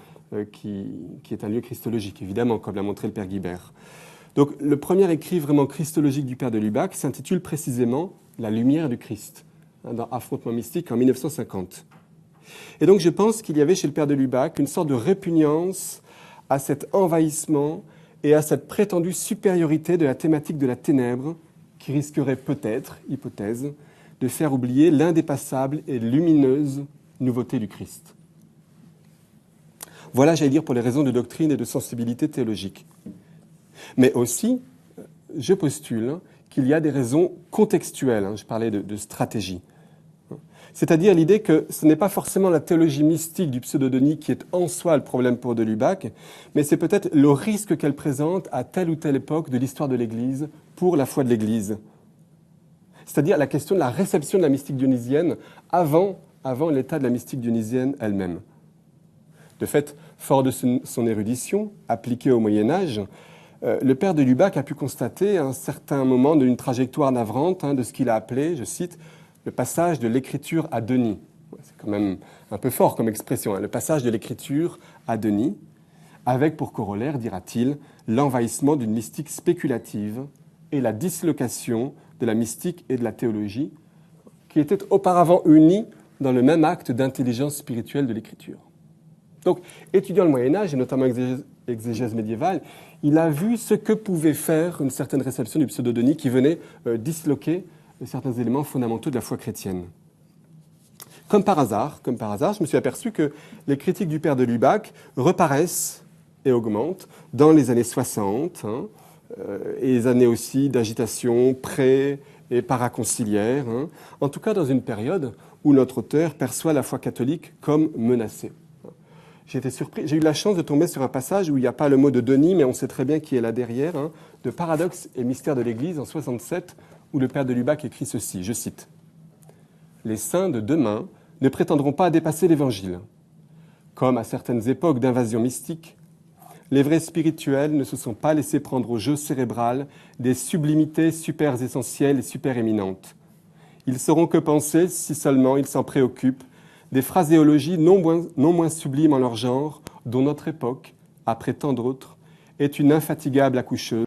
qui est un lieu christologique, évidemment, comme l'a montré le père Guibert. Donc, le premier écrit vraiment christologique du père de Lubac s'intitule précisément « La lumière du Christ », hein, dans Affrontement mystique en 1950. Et donc, je pense qu'il y avait chez le père de Lubac une sorte de répugnance à cet envahissement et à cette prétendue supériorité de la thématique de la ténèbre qui risquerait peut-être, hypothèse, de faire oublier l'indépassable et lumineuse nouveauté du Christ. Voilà, j'allais dire, pour les raisons de doctrine et de sensibilité théologique. Mais aussi, je postule qu'il y a des raisons contextuelles. Je parlais de stratégie. C'est-à-dire l'idée que ce n'est pas forcément la théologie mystique du pseudo-Denis qui est en soi le problème pour de Lubac, mais c'est peut-être le risque qu'elle présente à telle ou telle époque de l'histoire de l'Église pour la foi de l'Église. C'est-à-dire la question de la réception de la mystique dionysienne avant l'état de la mystique dionysienne elle-même. De fait, fort de son érudition, appliquée au Moyen-Âge, le père de Lubac a pu constater à un certain moment d'une trajectoire navrante de ce qu'il a appelé, je cite, le passage de l'écriture à Denis. C'est quand même un peu fort comme expression, le passage de l'écriture à Denis, avec pour corollaire, dira-t-il, l'envahissement d'une mystique spéculative et la dislocation de la mystique et de la théologie, qui étaient auparavant unies dans le même acte d'intelligence spirituelle de l'écriture. Donc, étudiant le Moyen-Âge, et notamment exégèse médiévale, il a vu ce que pouvait faire une certaine réception du pseudo-Denis qui venait disloquer certains éléments fondamentaux de la foi chrétienne. Comme par hasard, je me suis aperçu que les critiques du père de Lubac reparaissent et augmentent dans les années 60, et les années aussi d'agitation pré- et paraconciliaire, en tout cas dans une période où notre auteur perçoit la foi catholique comme menacée. J'ai été surpris, j'ai eu la chance de tomber sur un passage où il n'y a pas le mot de Denis, mais on sait très bien qui est là derrière, de Paradoxes et mystères de l'Église en 67, où le père de Lubac écrit ceci, je cite, « Les saints de demain ne prétendront pas dépasser l'Évangile. Comme à certaines époques d'invasion mystique, les vrais spirituels ne se sont pas laissés prendre au jeu cérébral des sublimités super essentielles et super éminentes. Ils sauront que penser, si seulement ils s'en préoccupent, des phraséologies non moins sublimes en leur genre, dont notre époque, après tant d'autres, est une infatigable accoucheuse,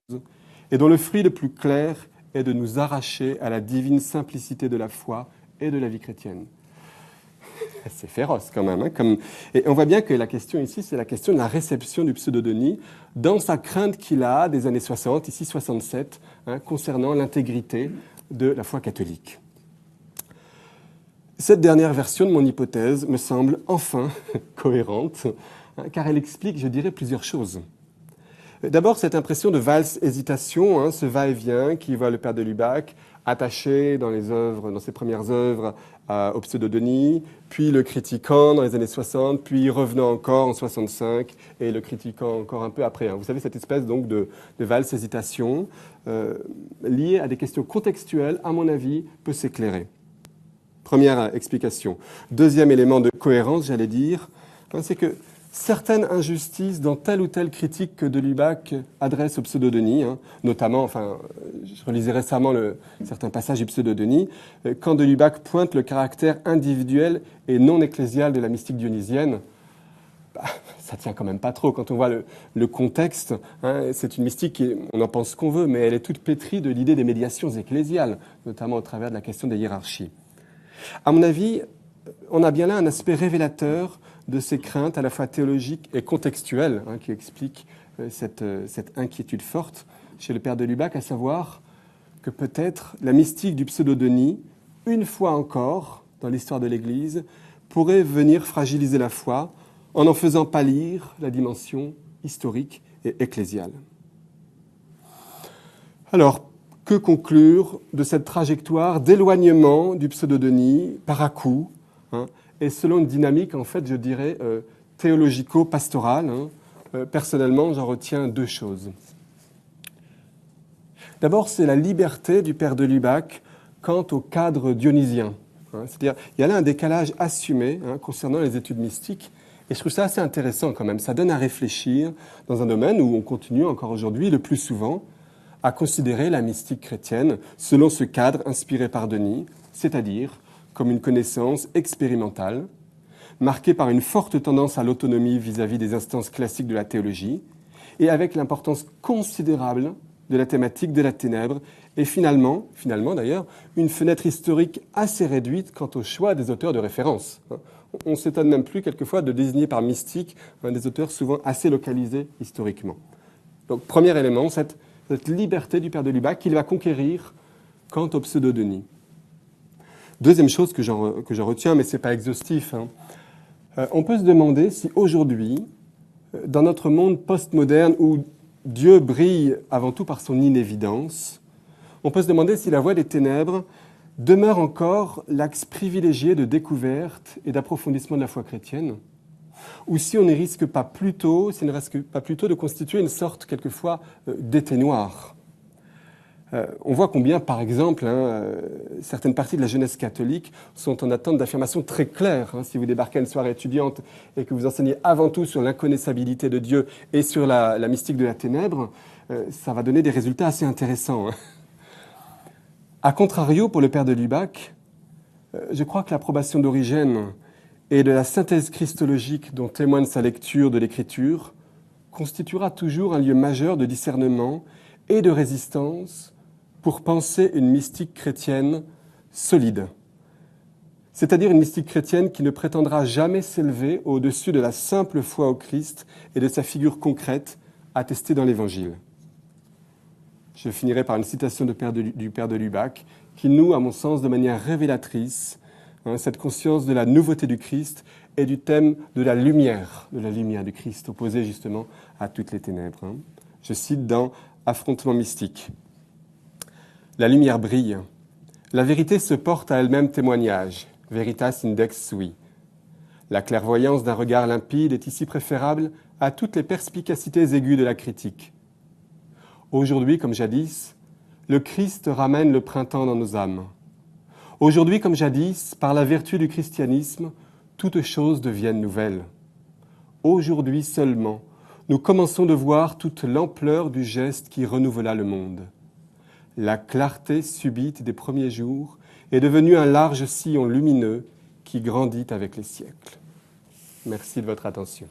et dont le fruit le plus clair est de nous arracher à la divine simplicité de la foi et de la vie chrétienne. » C'est féroce quand même. Et on voit bien que la question ici, c'est la question de la réception du pseudo-Denis dans sa crainte qu'il a des années 60, ici 67, concernant l'intégrité de la foi catholique. Cette dernière version de mon hypothèse me semble enfin cohérente, car elle explique, je dirais, plusieurs choses. D'abord, cette impression de valse-hésitation, ce va-et-vient qui voit le père de Lubac attaché dans ses premières œuvres au pseudo-Denis, puis le critiquant dans les années 60, puis revenant encore en 65 et le critiquant encore un peu après. Vous savez, cette espèce donc de valse-hésitation liée à des questions contextuelles, à mon avis, peut s'éclairer. Première explication. Deuxième élément de cohérence, j'allais dire, c'est que certaines injustices dans telle ou telle critique que de Lubac adresse au pseudo-Denis, notamment, je relisais récemment certains passages du pseudo-Denis, quand de Lubac pointe le caractère individuel et non ecclésial de la mystique dionysienne, ça tient quand même pas trop. Quand on voit le contexte, c'est une mystique on en pense ce qu'on veut, mais elle est toute pétrie de l'idée des médiations ecclésiales, notamment au travers de la question des hiérarchies. À mon avis, on a bien là un aspect révélateur de ces craintes à la fois théologiques et contextuelles qui expliquent cette inquiétude forte chez le père de Lubac, à savoir que peut-être la mystique du pseudo-Denis, une fois encore dans l'histoire de l'Église, pourrait venir fragiliser la foi en faisant pâlir la dimension historique et ecclésiale. Alors, que conclure de cette trajectoire d'éloignement du pseudo-Denis par à-coups, et selon une dynamique, en fait, je dirais, théologico-pastorale. Personnellement, j'en retiens deux choses. D'abord, c'est la liberté du père de Lubac quant au cadre dionysien. C'est-à-dire, il y a là un décalage assumé concernant les études mystiques, et je trouve ça assez intéressant quand même. Ça donne à réfléchir dans un domaine où on continue encore aujourd'hui, le plus souvent, à considérer la mystique chrétienne selon ce cadre inspiré par Denis, c'est-à-dire comme une connaissance expérimentale, marquée par une forte tendance à l'autonomie vis-à-vis des instances classiques de la théologie, et avec l'importance considérable de la thématique de la ténèbre, et finalement d'ailleurs, une fenêtre historique assez réduite quant au choix des auteurs de référence. On ne s'étonne même plus quelquefois de désigner par mystique des auteurs souvent assez localisés historiquement. Donc, premier élément, cette liberté du père de Lubac qu'il va conquérir quant au pseudo-Denis. Deuxième chose que j'en retiens, mais ce n'est pas exhaustif, hein. On peut se demander si aujourd'hui, dans notre monde postmoderne où Dieu brille avant tout par son inévidence, on peut se demander si la voie des ténèbres demeure encore l'axe privilégié de découverte et d'approfondissement de la foi chrétienne, ou si on ne risque pas plutôt de constituer une sorte, quelquefois, d'été noir. On voit combien, par exemple, certaines parties de la jeunesse catholique sont en attente d'affirmations très claires. Si vous débarquez à une soirée étudiante et que vous enseignez avant tout sur l'inconnaissabilité de Dieu et sur la mystique de la ténèbre, ça va donner des résultats assez intéressants. A contrario, pour le père de Lubac, je crois que l'approbation d'Origène et de la synthèse christologique dont témoigne sa lecture de l'Écriture constituera toujours un lieu majeur de discernement et de résistance pour penser une mystique chrétienne solide. C'est-à-dire une mystique chrétienne qui ne prétendra jamais s'élever au-dessus de la simple foi au Christ et de sa figure concrète attestée dans l'Évangile. Je finirai par une citation du père de Lubac qui noue, à mon sens, de manière révélatrice cette conscience de la nouveauté du Christ et du thème de la lumière du Christ, opposé justement à toutes les ténèbres. Je cite dans Affrontement mystique. La lumière brille, la vérité se porte à elle-même témoignage, veritas index sui. La clairvoyance d'un regard limpide est ici préférable à toutes les perspicacités aiguës de la critique. Aujourd'hui, comme jadis, le Christ ramène le printemps dans nos âmes. Aujourd'hui, comme jadis, par la vertu du christianisme, toutes choses deviennent nouvelles. Aujourd'hui seulement, nous commençons de voir toute l'ampleur du geste qui renouvela le monde. La clarté subite des premiers jours est devenue un large sillon lumineux qui grandit avec les siècles. Merci de votre attention.